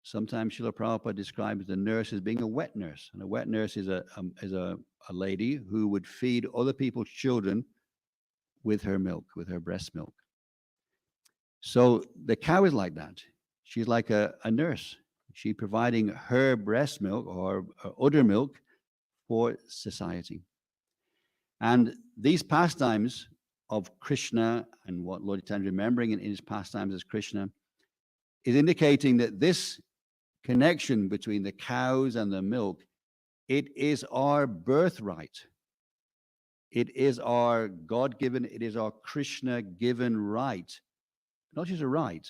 Sometimes Srila Prabhupada describes the nurse as being a wet nurse. And a wet nurse is a lady who would feed other people's children with her milk, with her breast milk. So the cow is like that. She's like a nurse. She's providing her breast milk or udder milk for society. And these pastimes of Krishna and what Lord Chaitanya is remembering in his pastimes as Krishna is indicating that this connection between the cows and the milk, it is our birthright. It is our God-given, it is our Krishna-given right. Not just a right,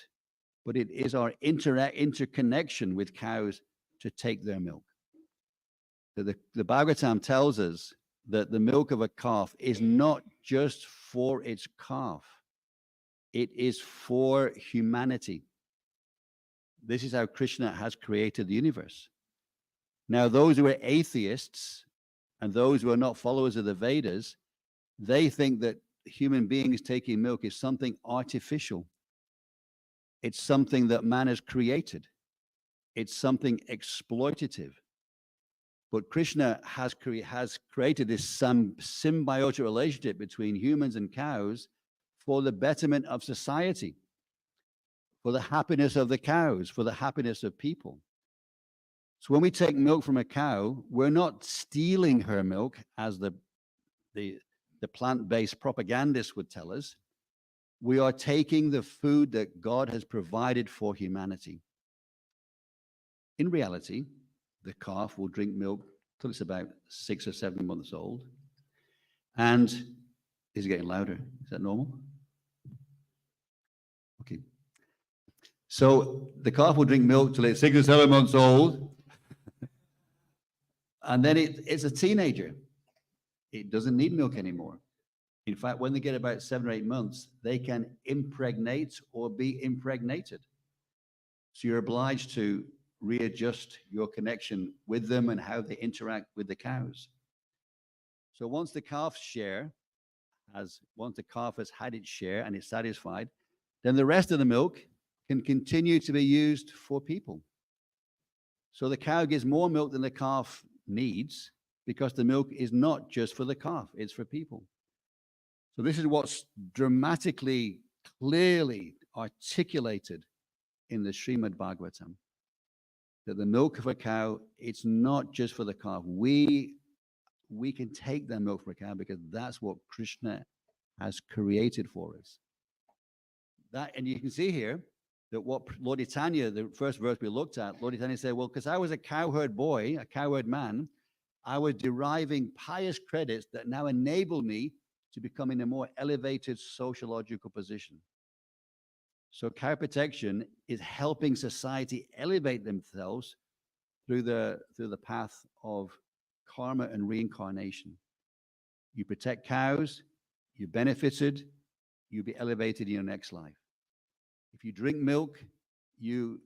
but it is our interconnection with cows to take their milk. The Bhagavatam tells us that the milk of a calf is not just for its calf. It is for humanity. This is how Krishna has created the universe. Now, those who are atheists and those who are not followers of the Vedas, they think that human beings taking milk is something artificial. It's something that man has created. It's something exploitative. But Krishna has created this symbiotic relationship between humans and cows for the betterment of society, for the happiness of the cows, for the happiness of people. So when we take milk from a cow, we're not stealing her milk, as the plant-based propagandists would tell us. We are taking the food that God has provided for humanity. In reality, the calf will drink milk till it's about 6 or 7 months old. And is it getting louder? Is that normal? Okay. So the calf will drink milk till it's 6 or 7 months old. And then it's a teenager. It doesn't need milk anymore. In fact, when they get about 7 or 8 months, they can impregnate or be impregnated. So you're obliged to readjust your connection with them and how they interact with the cows. So once the calf has had its share and it's satisfied, then the rest of the milk can continue to be used for people. So the cow gives more milk than the calf needs because the milk is not just for the calf, it's for people. So this is what's dramatically, clearly articulated in the Srimad Bhagavatam. That the milk of a cow, it's not just for the calf. We can take that milk from a cow because that's what Krishna has created for us. That, and you can see here that what Lord Caitanya, the first verse we looked at, Lord Caitanya said, well, because I was a cowherd boy, a cowherd man, I was deriving pious credits that now enable me to become in a more elevated sociological position. So cow protection is helping society elevate themselves through the path of karma and reincarnation. You protect cows, you benefited, you'll be elevated in your next life. If you drink milk, you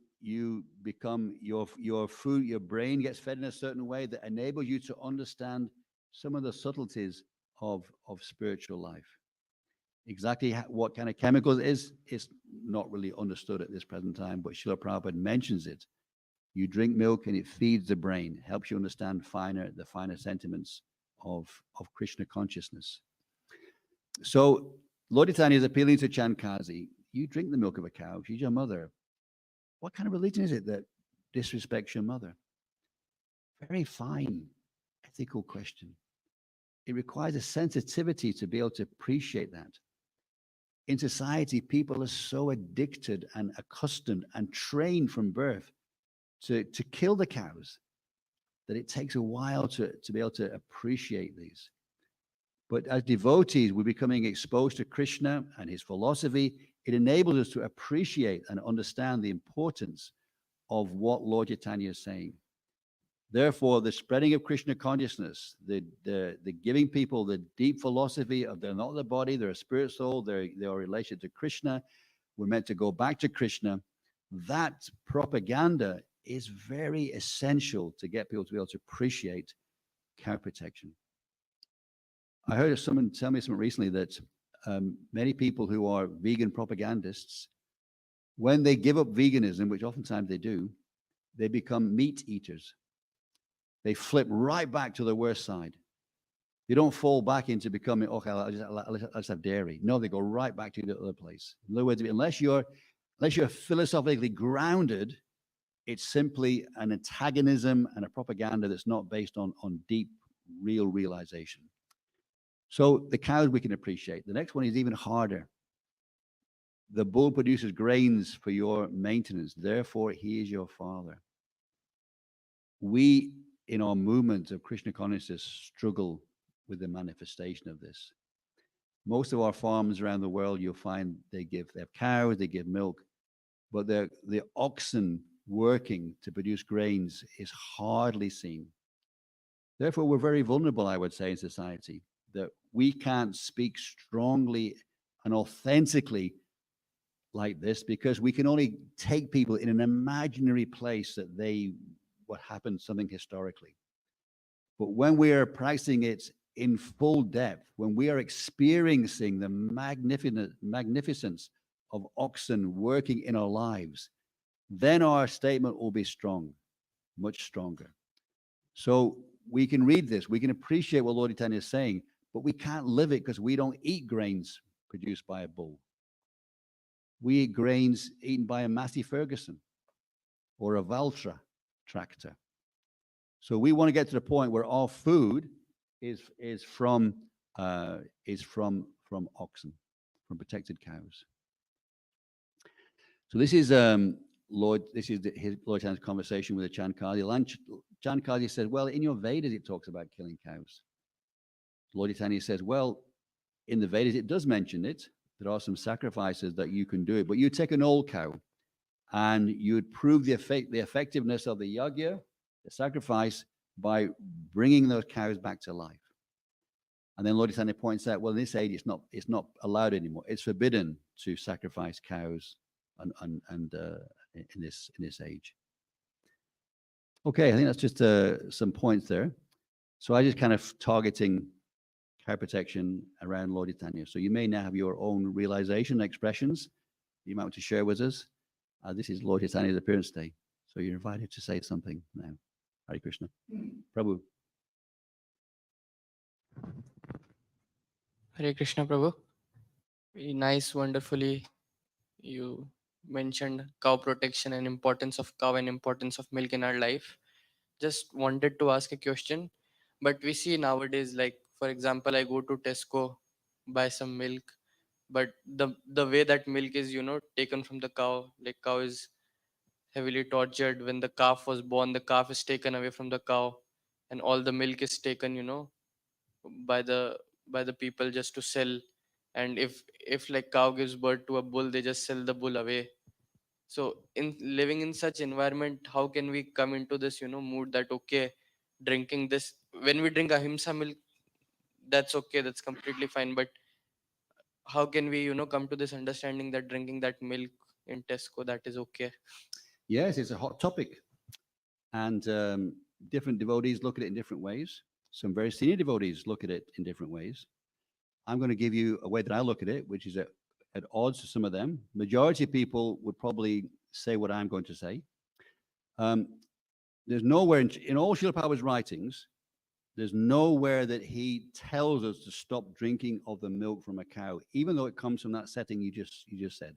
become your food, your brain gets fed in a certain way that enables you to understand some of the subtleties of spiritual life. Exactly what kind of chemicals it is not really understood at this present time, but Srila Prabhupada mentions it. You drink milk and it feeds the brain, helps you understand the finer sentiments of Krishna consciousness. So Lord Caitanya is appealing to Chankazi. You drink the milk of a cow. She's your mother. What kind of religion is it that disrespects your mother? Very fine ethical question. It requires a sensitivity to be able to appreciate that. In society, people are so addicted and accustomed and trained from birth to kill the cows that it takes a while to be able to appreciate these. But as devotees, we're becoming exposed to Krishna and his philosophy. It enables us to appreciate and understand the importance of what Lord Caitanya is saying. Therefore, the spreading of Krishna consciousness, the giving people the deep philosophy of they're not the body, they're a spirit soul, they are related to Krishna, we're meant to go back to Krishna. That propaganda is very essential to get people to be able to appreciate cow protection. I heard someone tell me something recently that many people who are vegan propagandists, when they give up veganism, which oftentimes they do, they become meat eaters. They flip right back to the worst side. They don't fall back into becoming, okay, I'll just have dairy. No, they go right back to the other place. In other words, unless you're philosophically grounded, it's simply an antagonism and a propaganda that's not based on deep, real realization. So the cows we can appreciate. The next one is even harder. The bull produces grains for your maintenance. Therefore, he is your father. We, in our movement of Krishna consciousness, struggle with the manifestation of this. Most of our farms around the world, you'll find they have cows, they give milk, but the oxen working to produce grains is hardly seen. Therefore, we're very vulnerable, I would say, in society, that we can't speak strongly and authentically like this because we can only take people in an imaginary place that what happened, something historically. But when we are practicing it in full depth, when we are experiencing the magnificence of oxen working in our lives, then our statement will be strong, much stronger. So we can read this, we can appreciate what Lord Caitanya is saying, but we can't live it because we don't eat grains produced by a bull. We eat grains eaten by a Massey Ferguson or a Valtra tractor. So we want to get to the point where all food is from oxen, from protected cows. So this is Lord Chaitanya's conversation with the Chankali. Chankali said, well, in your Vedas it talks about killing cows. Lord Chaitanya says, well, in the Vedas it does mention it. There are some sacrifices that you can do it, but you take an old cow and you would prove the effectiveness of the yagya, the sacrifice, by bringing those cows back to life. And then Lord Chaitanya points out, well, in this age, it's not allowed anymore. It's forbidden to sacrifice cows and in this age. Okay, I think that's just some points there. So I just kind of targeting cow protection around Lord Caitanya. So you may now have your own realization expressions you might want to share with us. This is Lord Chaitanya's appearance day. So you're invited to say something now. Hare Krishna. Prabhu. Hare Krishna, Prabhu. Very nice, wonderfully you mentioned cow protection and importance of cow and importance of milk in our life. Just wanted to ask a question, but we see nowadays, like for example, I go to Tesco, buy some milk, but the way that milk is, taken from the cow, like cow is heavily tortured. When the calf was born, the calf is taken away from the cow, and all the milk is taken, by the people just to sell. And if like cow gives birth to a bull, they just sell the bull away. So in living in such environment, how can we come into this mood that okay, drinking this, when we drink ahimsa milk, that's okay, that's completely fine, but how can we come to this understanding that drinking that milk in Tesco, that is okay? Yes, it's a hot topic. And different devotees look at it in different ways. Some very senior devotees look at it in different ways. I'm going to give you a way that I look at it, which is at odds to some of them. Majority of people would probably say what I'm going to say. There's nowhere in all Srila Prabhupada's writings, there's nowhere that he tells us to stop drinking of the milk from a cow, even though it comes from that setting you just said.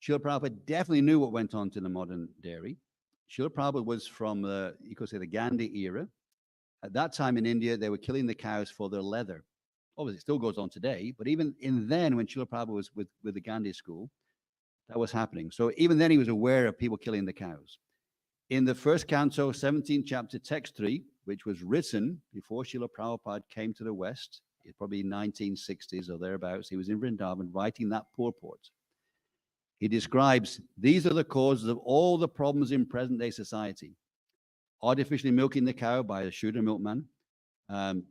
Srila Prabhupada definitely knew what went on to the modern dairy. Srila Prabhupada was from you could say the Gandhi era. At that time in India, they were killing the cows for their leather. Obviously, it still goes on today, but even then, when Srila Prabhupada was with the Gandhi school, that was happening. So even then, he was aware of people killing the cows. In the first canto, 17th chapter, text 3, which was written before Srila Prabhupada came to the West, probably 1960s or thereabouts, he was in Vrindavan writing that purport. He describes, these are the causes of all the problems in present-day society. Artificially milking the cow by a Shudra milkman,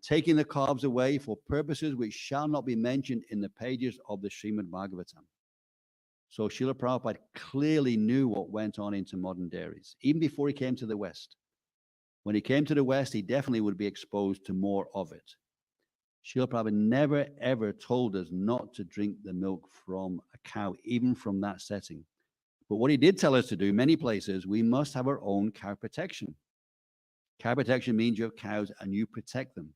taking the calves away for purposes which shall not be mentioned in the pages of the Srimad Bhagavatam. So Srila Prabhupada clearly knew what went on into modern dairies, even before he came to the West. When he came to the West, he definitely would be exposed to more of it. Srila Prabhupada never, ever told us not to drink the milk from a cow, even from that setting. But what he did tell us to do, many places, we must have our own cow protection. Cow protection means you have cows and you protect them.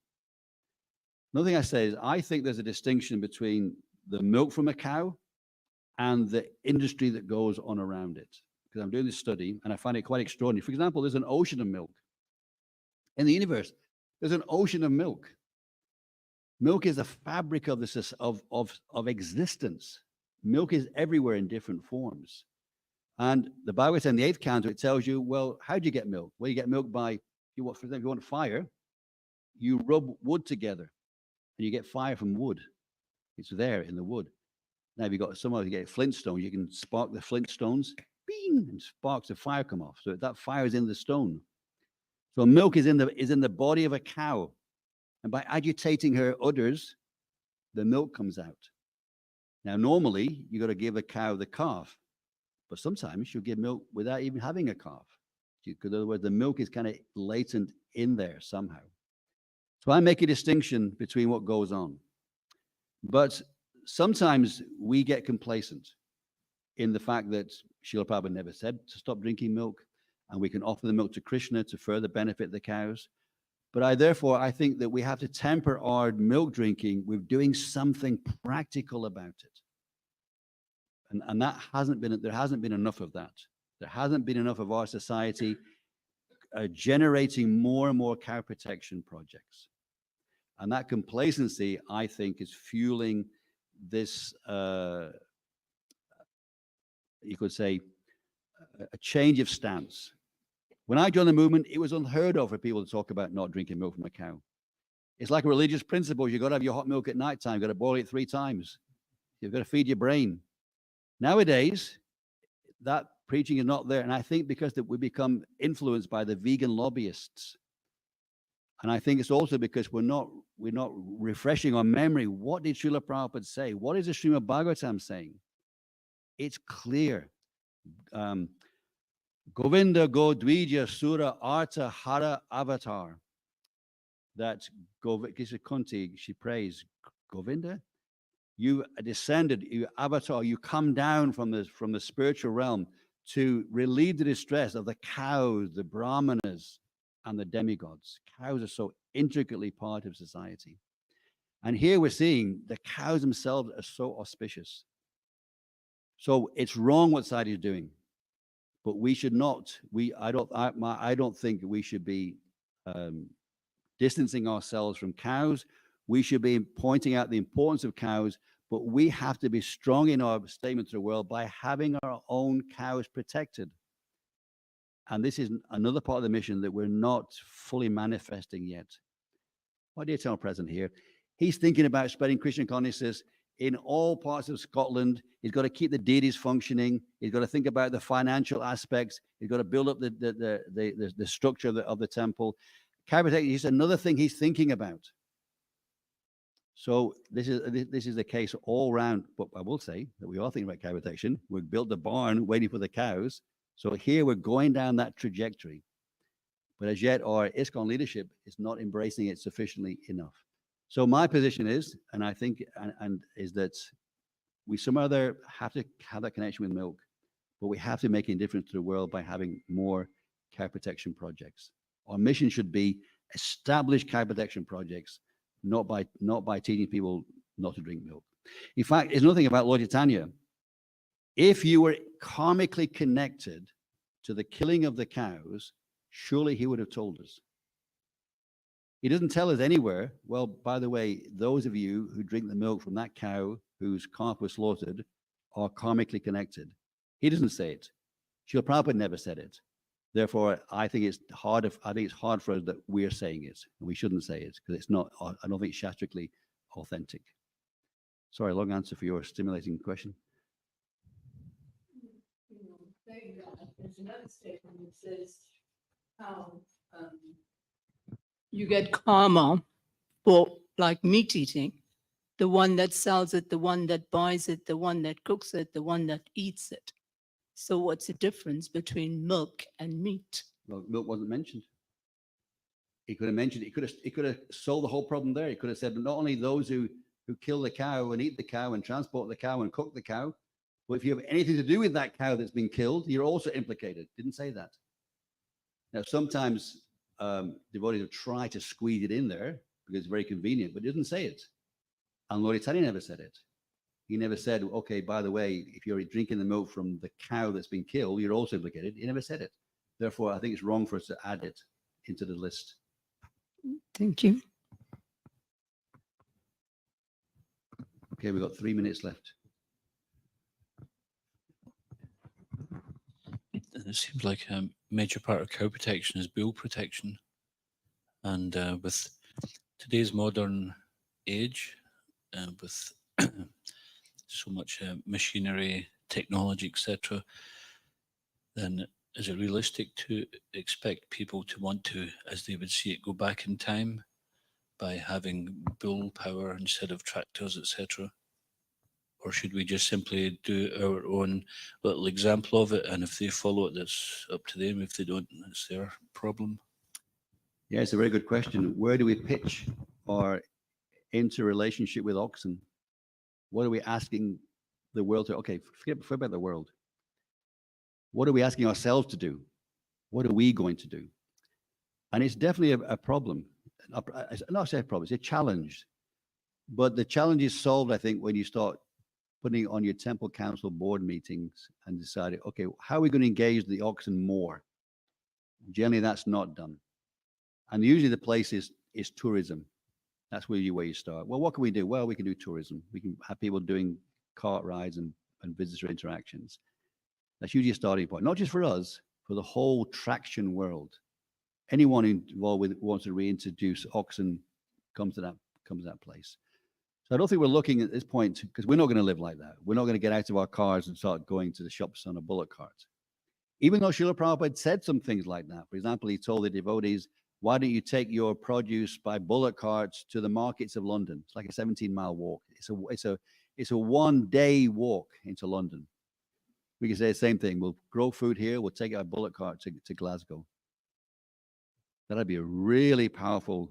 Another thing I say is, I think there's a distinction between the milk from a cow and the industry that goes on around it. Because I'm doing this study and I find it quite extraordinary. For example, there's an ocean of milk. In the universe, there's an ocean of milk. Milk is the fabric of existence. Milk is everywhere in different forms. And the Bible says in the 8th canto, it tells you, well, how do you get milk? Well, you get milk by, for example, if you want fire, you rub wood together and you get fire from wood. It's there in the wood. Now, if you've got somewhere to get flintstones, you can spark the flintstones, bing, and sparks of fire come off. So that fire is in the stone. So milk is in the body of a cow. And by agitating her udders, the milk comes out. Now, normally, you got to give a cow the calf, but sometimes you'll give milk without even having a calf. In other words, the milk is kind of latent in there somehow. So I make a distinction between what goes on. But sometimes we get complacent in the fact that Srila Prabhupada never said to stop drinking milk, and we can offer the milk to Krishna to further benefit the cows. But I think that we have to temper our milk drinking with doing something practical about it. And there hasn't been enough of that. There hasn't been enough of our society generating more and more cow protection projects. And that complacency, I think, is fueling this, you could say, a change of stance. When I joined the movement, it was unheard of for people to talk about not drinking milk from a cow. It's like a religious principle. You've got to have your hot milk at nighttime. You've got to boil it 3 times. You've got to feed your brain. Nowadays, that preaching is not there. And I think because we become influenced by the vegan lobbyists. And I think it's also because we're not refreshing our memory. What did Srila Prabhupada say? What is the Srimad Bhagavatam saying? It's clear. Govinda Go Dvija Sura Arta Hara Avatar. That Kunti, she prays, Govinda, you descended, you avatar, you come down from the spiritual realm to relieve the distress of the cows, the brahmanas, and the demigods. Cows are so intricately part of society. And here we're seeing the cows themselves are so auspicious. So it's wrong what Sadhu is doing. But we should not, I don't think we should be distancing ourselves from cows. We should be pointing out the importance of cows, but we have to be strong in our statement to the world by having our own cows protected. And this is another part of the mission that we're not fully manifesting yet. My dear Eternal Present here, he's thinking about spreading Krishna consciousness in all parts of Scotland. He's got to keep the deities functioning. He's got to think about the financial aspects. He's got to build up the structure of the temple. Cow protection is another thing he's thinking about. So this is the case all round. But I will say that we are thinking about cow protection. We've built the barn waiting for the cows. So here we're going down that trajectory. But as yet, our ISKCON leadership is not embracing it sufficiently enough. So my position is, and I think, is that we somehow there have to have that connection with milk, but we have to make a difference to the world by having more cow protection projects. Our mission should be establish cow protection projects, not by teaching people not to drink milk. In fact, there's nothing about Lord Caitanya. If you were karmically connected to the killing of the cows, surely he would have told us. He doesn't tell us anywhere, well, by the way, those of you who drink the milk from that cow whose calf was slaughtered are karmically connected. He doesn't say it. Srila Prabhupada never said it. Therefore, I think it's hard for us that we're saying it. And we shouldn't say it because it's not, I don't think, shastrically authentic. Sorry, long answer for your stimulating question. There's another statement that says how you get karma for like meat eating. The one that sells it, the one that buys it, the one that cooks it, the one that eats it. So what's the difference between milk and meat? Well, milk wasn't mentioned. He could have mentioned, he could have solved the whole problem there. He could have said not only those who kill the cow and eat the cow and transport the cow and cook the cow, but if you have anything to do with that cow that's been killed, you're also implicated. Didn't say that. Now, sometimes devotees have tried to squeeze it in there because it's very convenient, but it doesn't say it. And Lord Caitanya never said it. He never said, okay, by the way, if you're drinking the milk from the cow that's been killed, you're also implicated. He never said it. Therefore, I think it's wrong for us to add it into the list. Thank you. Okay, we've got 3 minutes left. It seems like a major part of cow protection is bull protection. And with today's modern age, with so much machinery, technology, etc., then is it realistic to expect people to want to, as they would see it, go back in time by having bull power instead of tractors, etc.? Or should we just simply do our own little example of it? And if they follow it, that's up to them. If they don't, that's their problem. Yeah, it's a very good question. Where do we pitch our interrelationship with oxen? What are we asking the world to? Okay, forget about the world. What are we asking ourselves to do? What are we going to do? And it's definitely a problem. Not a problem, it's a challenge. But the challenge is solved, I think, when you start putting it on your temple council board meetings and deciding, okay, how are we going to engage the oxen more? Generally, that's not done. And usually the place is tourism. That's where you start. Well, what can we do? Well, we can do tourism. We can have people doing cart rides and visitor interactions. That's usually a starting point, not just for us, for the whole traction world. Anyone involved with wants to reintroduce oxen comes to that place. So I don't think we're looking at this point, because we're not going to live like that. We're not going to get out of our cars and start going to the shops on a bullock cart. Even though Srila Prabhupada said some things like that. For example, he told the devotees, why don't you take your produce by bullock carts to the markets of London? It's like a 17-mile walk. It's a one-day walk into London. We can say the same thing. We'll grow food here. We'll take it by bullock cart to Glasgow. That'd be a really powerful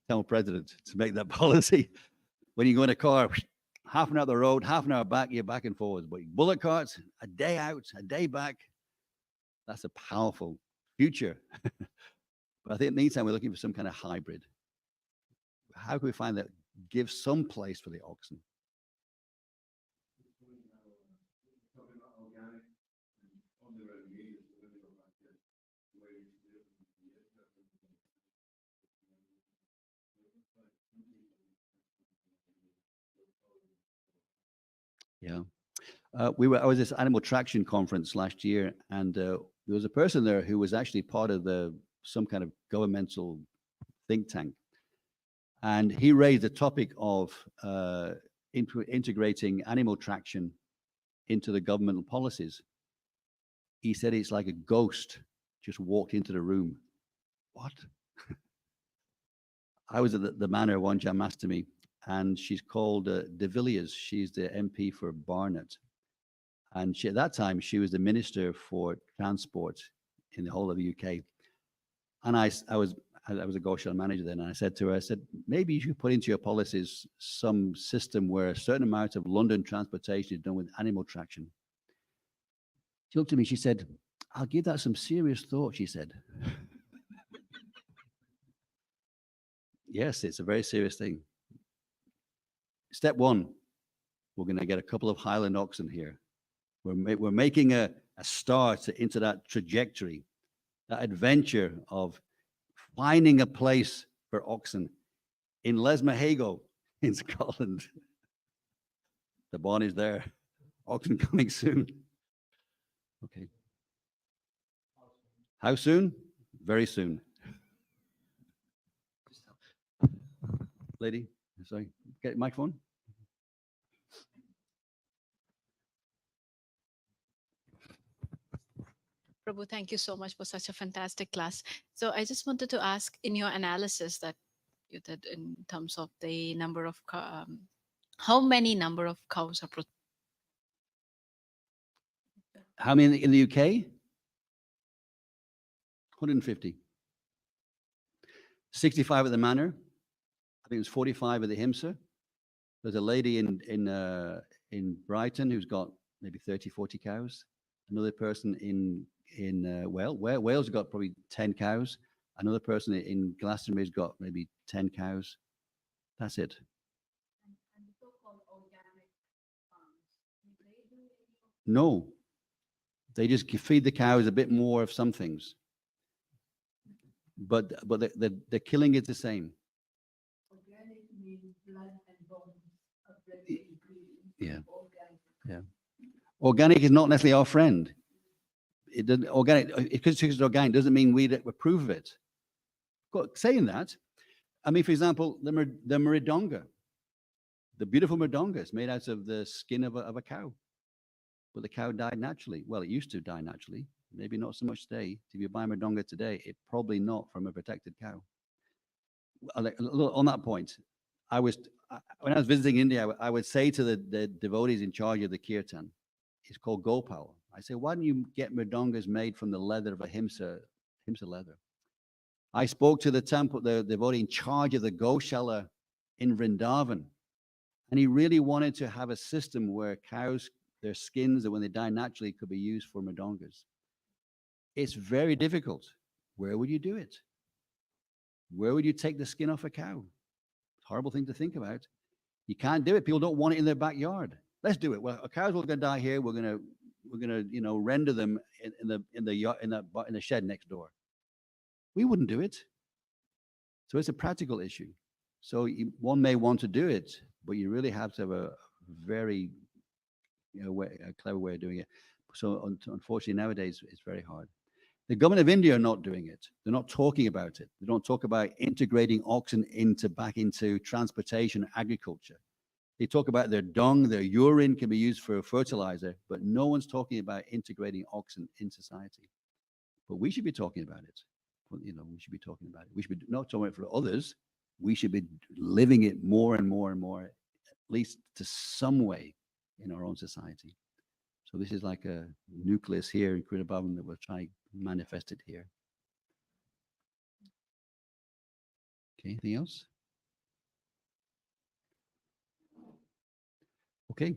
temple president to make that policy. When you go in a car, half an hour up the road, half an hour back, you're back and forwards. But bullock carts, a day out, a day back. That's a powerful future. But I think in the meantime, we're looking for some kind of hybrid. How can we find that gives some place for the oxen? Yeah. I was at this animal traction conference last year, and there was a person there who was actually part of some kind of governmental think tank. And he raised the topic of integrating animal traction into the governmental policies. He said it's like a ghost just walked into the room. What? I was at the manor one Janmashtami, and she's called De Villiers. She's the MP for Barnet. And at that time, she was the Minister for Transport in the whole of the UK. And I was a Goshala manager then, and I said to her, maybe you should put into your policies some system where a certain amount of London transportation is done with animal traction. She looked at me, she said, I'll give that some serious thought, she said. Yes, it's a very serious thing. Step one, we're going to get a couple of Highland oxen here. We're making a start into that trajectory, that adventure of finding a place for oxen in Lesmahago in Scotland. The barn is there. Oxen coming soon. Okay. How soon? Very soon. Lady, sorry, get a microphone. Prabhu, thank you so much for such a fantastic class. So I just wanted to ask, in your analysis that you did in terms of the number of, how many number of cows are How many in the UK? 150. 65 at the manor. I think it was 45 at the Himsa. There's a lady in Brighton who's got maybe 30, 40 cows. Another person in Wales got probably 10 cows. Another person in Glastonbury's got maybe 10 cows. That's it. And the so-called organic farms, do they do any of No, they just feed the cows a bit more of some things, but the killing is the same. organic means blood and bones of the ingredients? Yeah. Organic. Yeah. Organic is not necessarily our friend. It doesn't organic because it's organic doesn't mean we approve of it. Saying that, I mean, for example, the meridonga, the beautiful meridonga is made out of the skin of a cow, but the cow died naturally. Well, it used to die naturally. Maybe not so much today. If you buy meridonga today, it's probably not from a protected cow. On that point, when I was visiting India, I would say to the devotees in charge of the kirtan, it's called Gopal. I say, why don't you get mridongas made from the leather of a himsa leather? I spoke to the devotee in charge of the Goshala in Vrindavan, and he really wanted to have a system where cows, their skins, that when they die naturally, could be used for mridongas. It's very difficult. Where would you do it? Where would you take the skin off a cow? Horrible thing to think about. You can't do it. People don't want it in their backyard. Let's do it. Well, our cows are going to die here. We're gonna render them in the shed next door. We wouldn't do it. So it's a practical issue. So one may want to do it, but you really have to have a very a clever way of doing it. So unfortunately nowadays it's very hard. The government of India are not doing it. They're not talking about it. They don't talk about integrating oxen back into transportation, agriculture. They talk about their dung, their urine can be used for fertilizer, but no one's talking about integrating oxen in society. But we should be talking about it. Well, we should be talking about it. We should be not talking about it for others. We should be living it more and more and more, at least to some way in our own society. So this is like a nucleus here in Krita Bhavan that we'll try to manifest it here. Okay, anything else? Okay.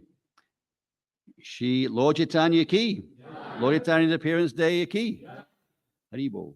Lord Caitanya ki. Lord Chaitanya's appearance day ki. Haribol.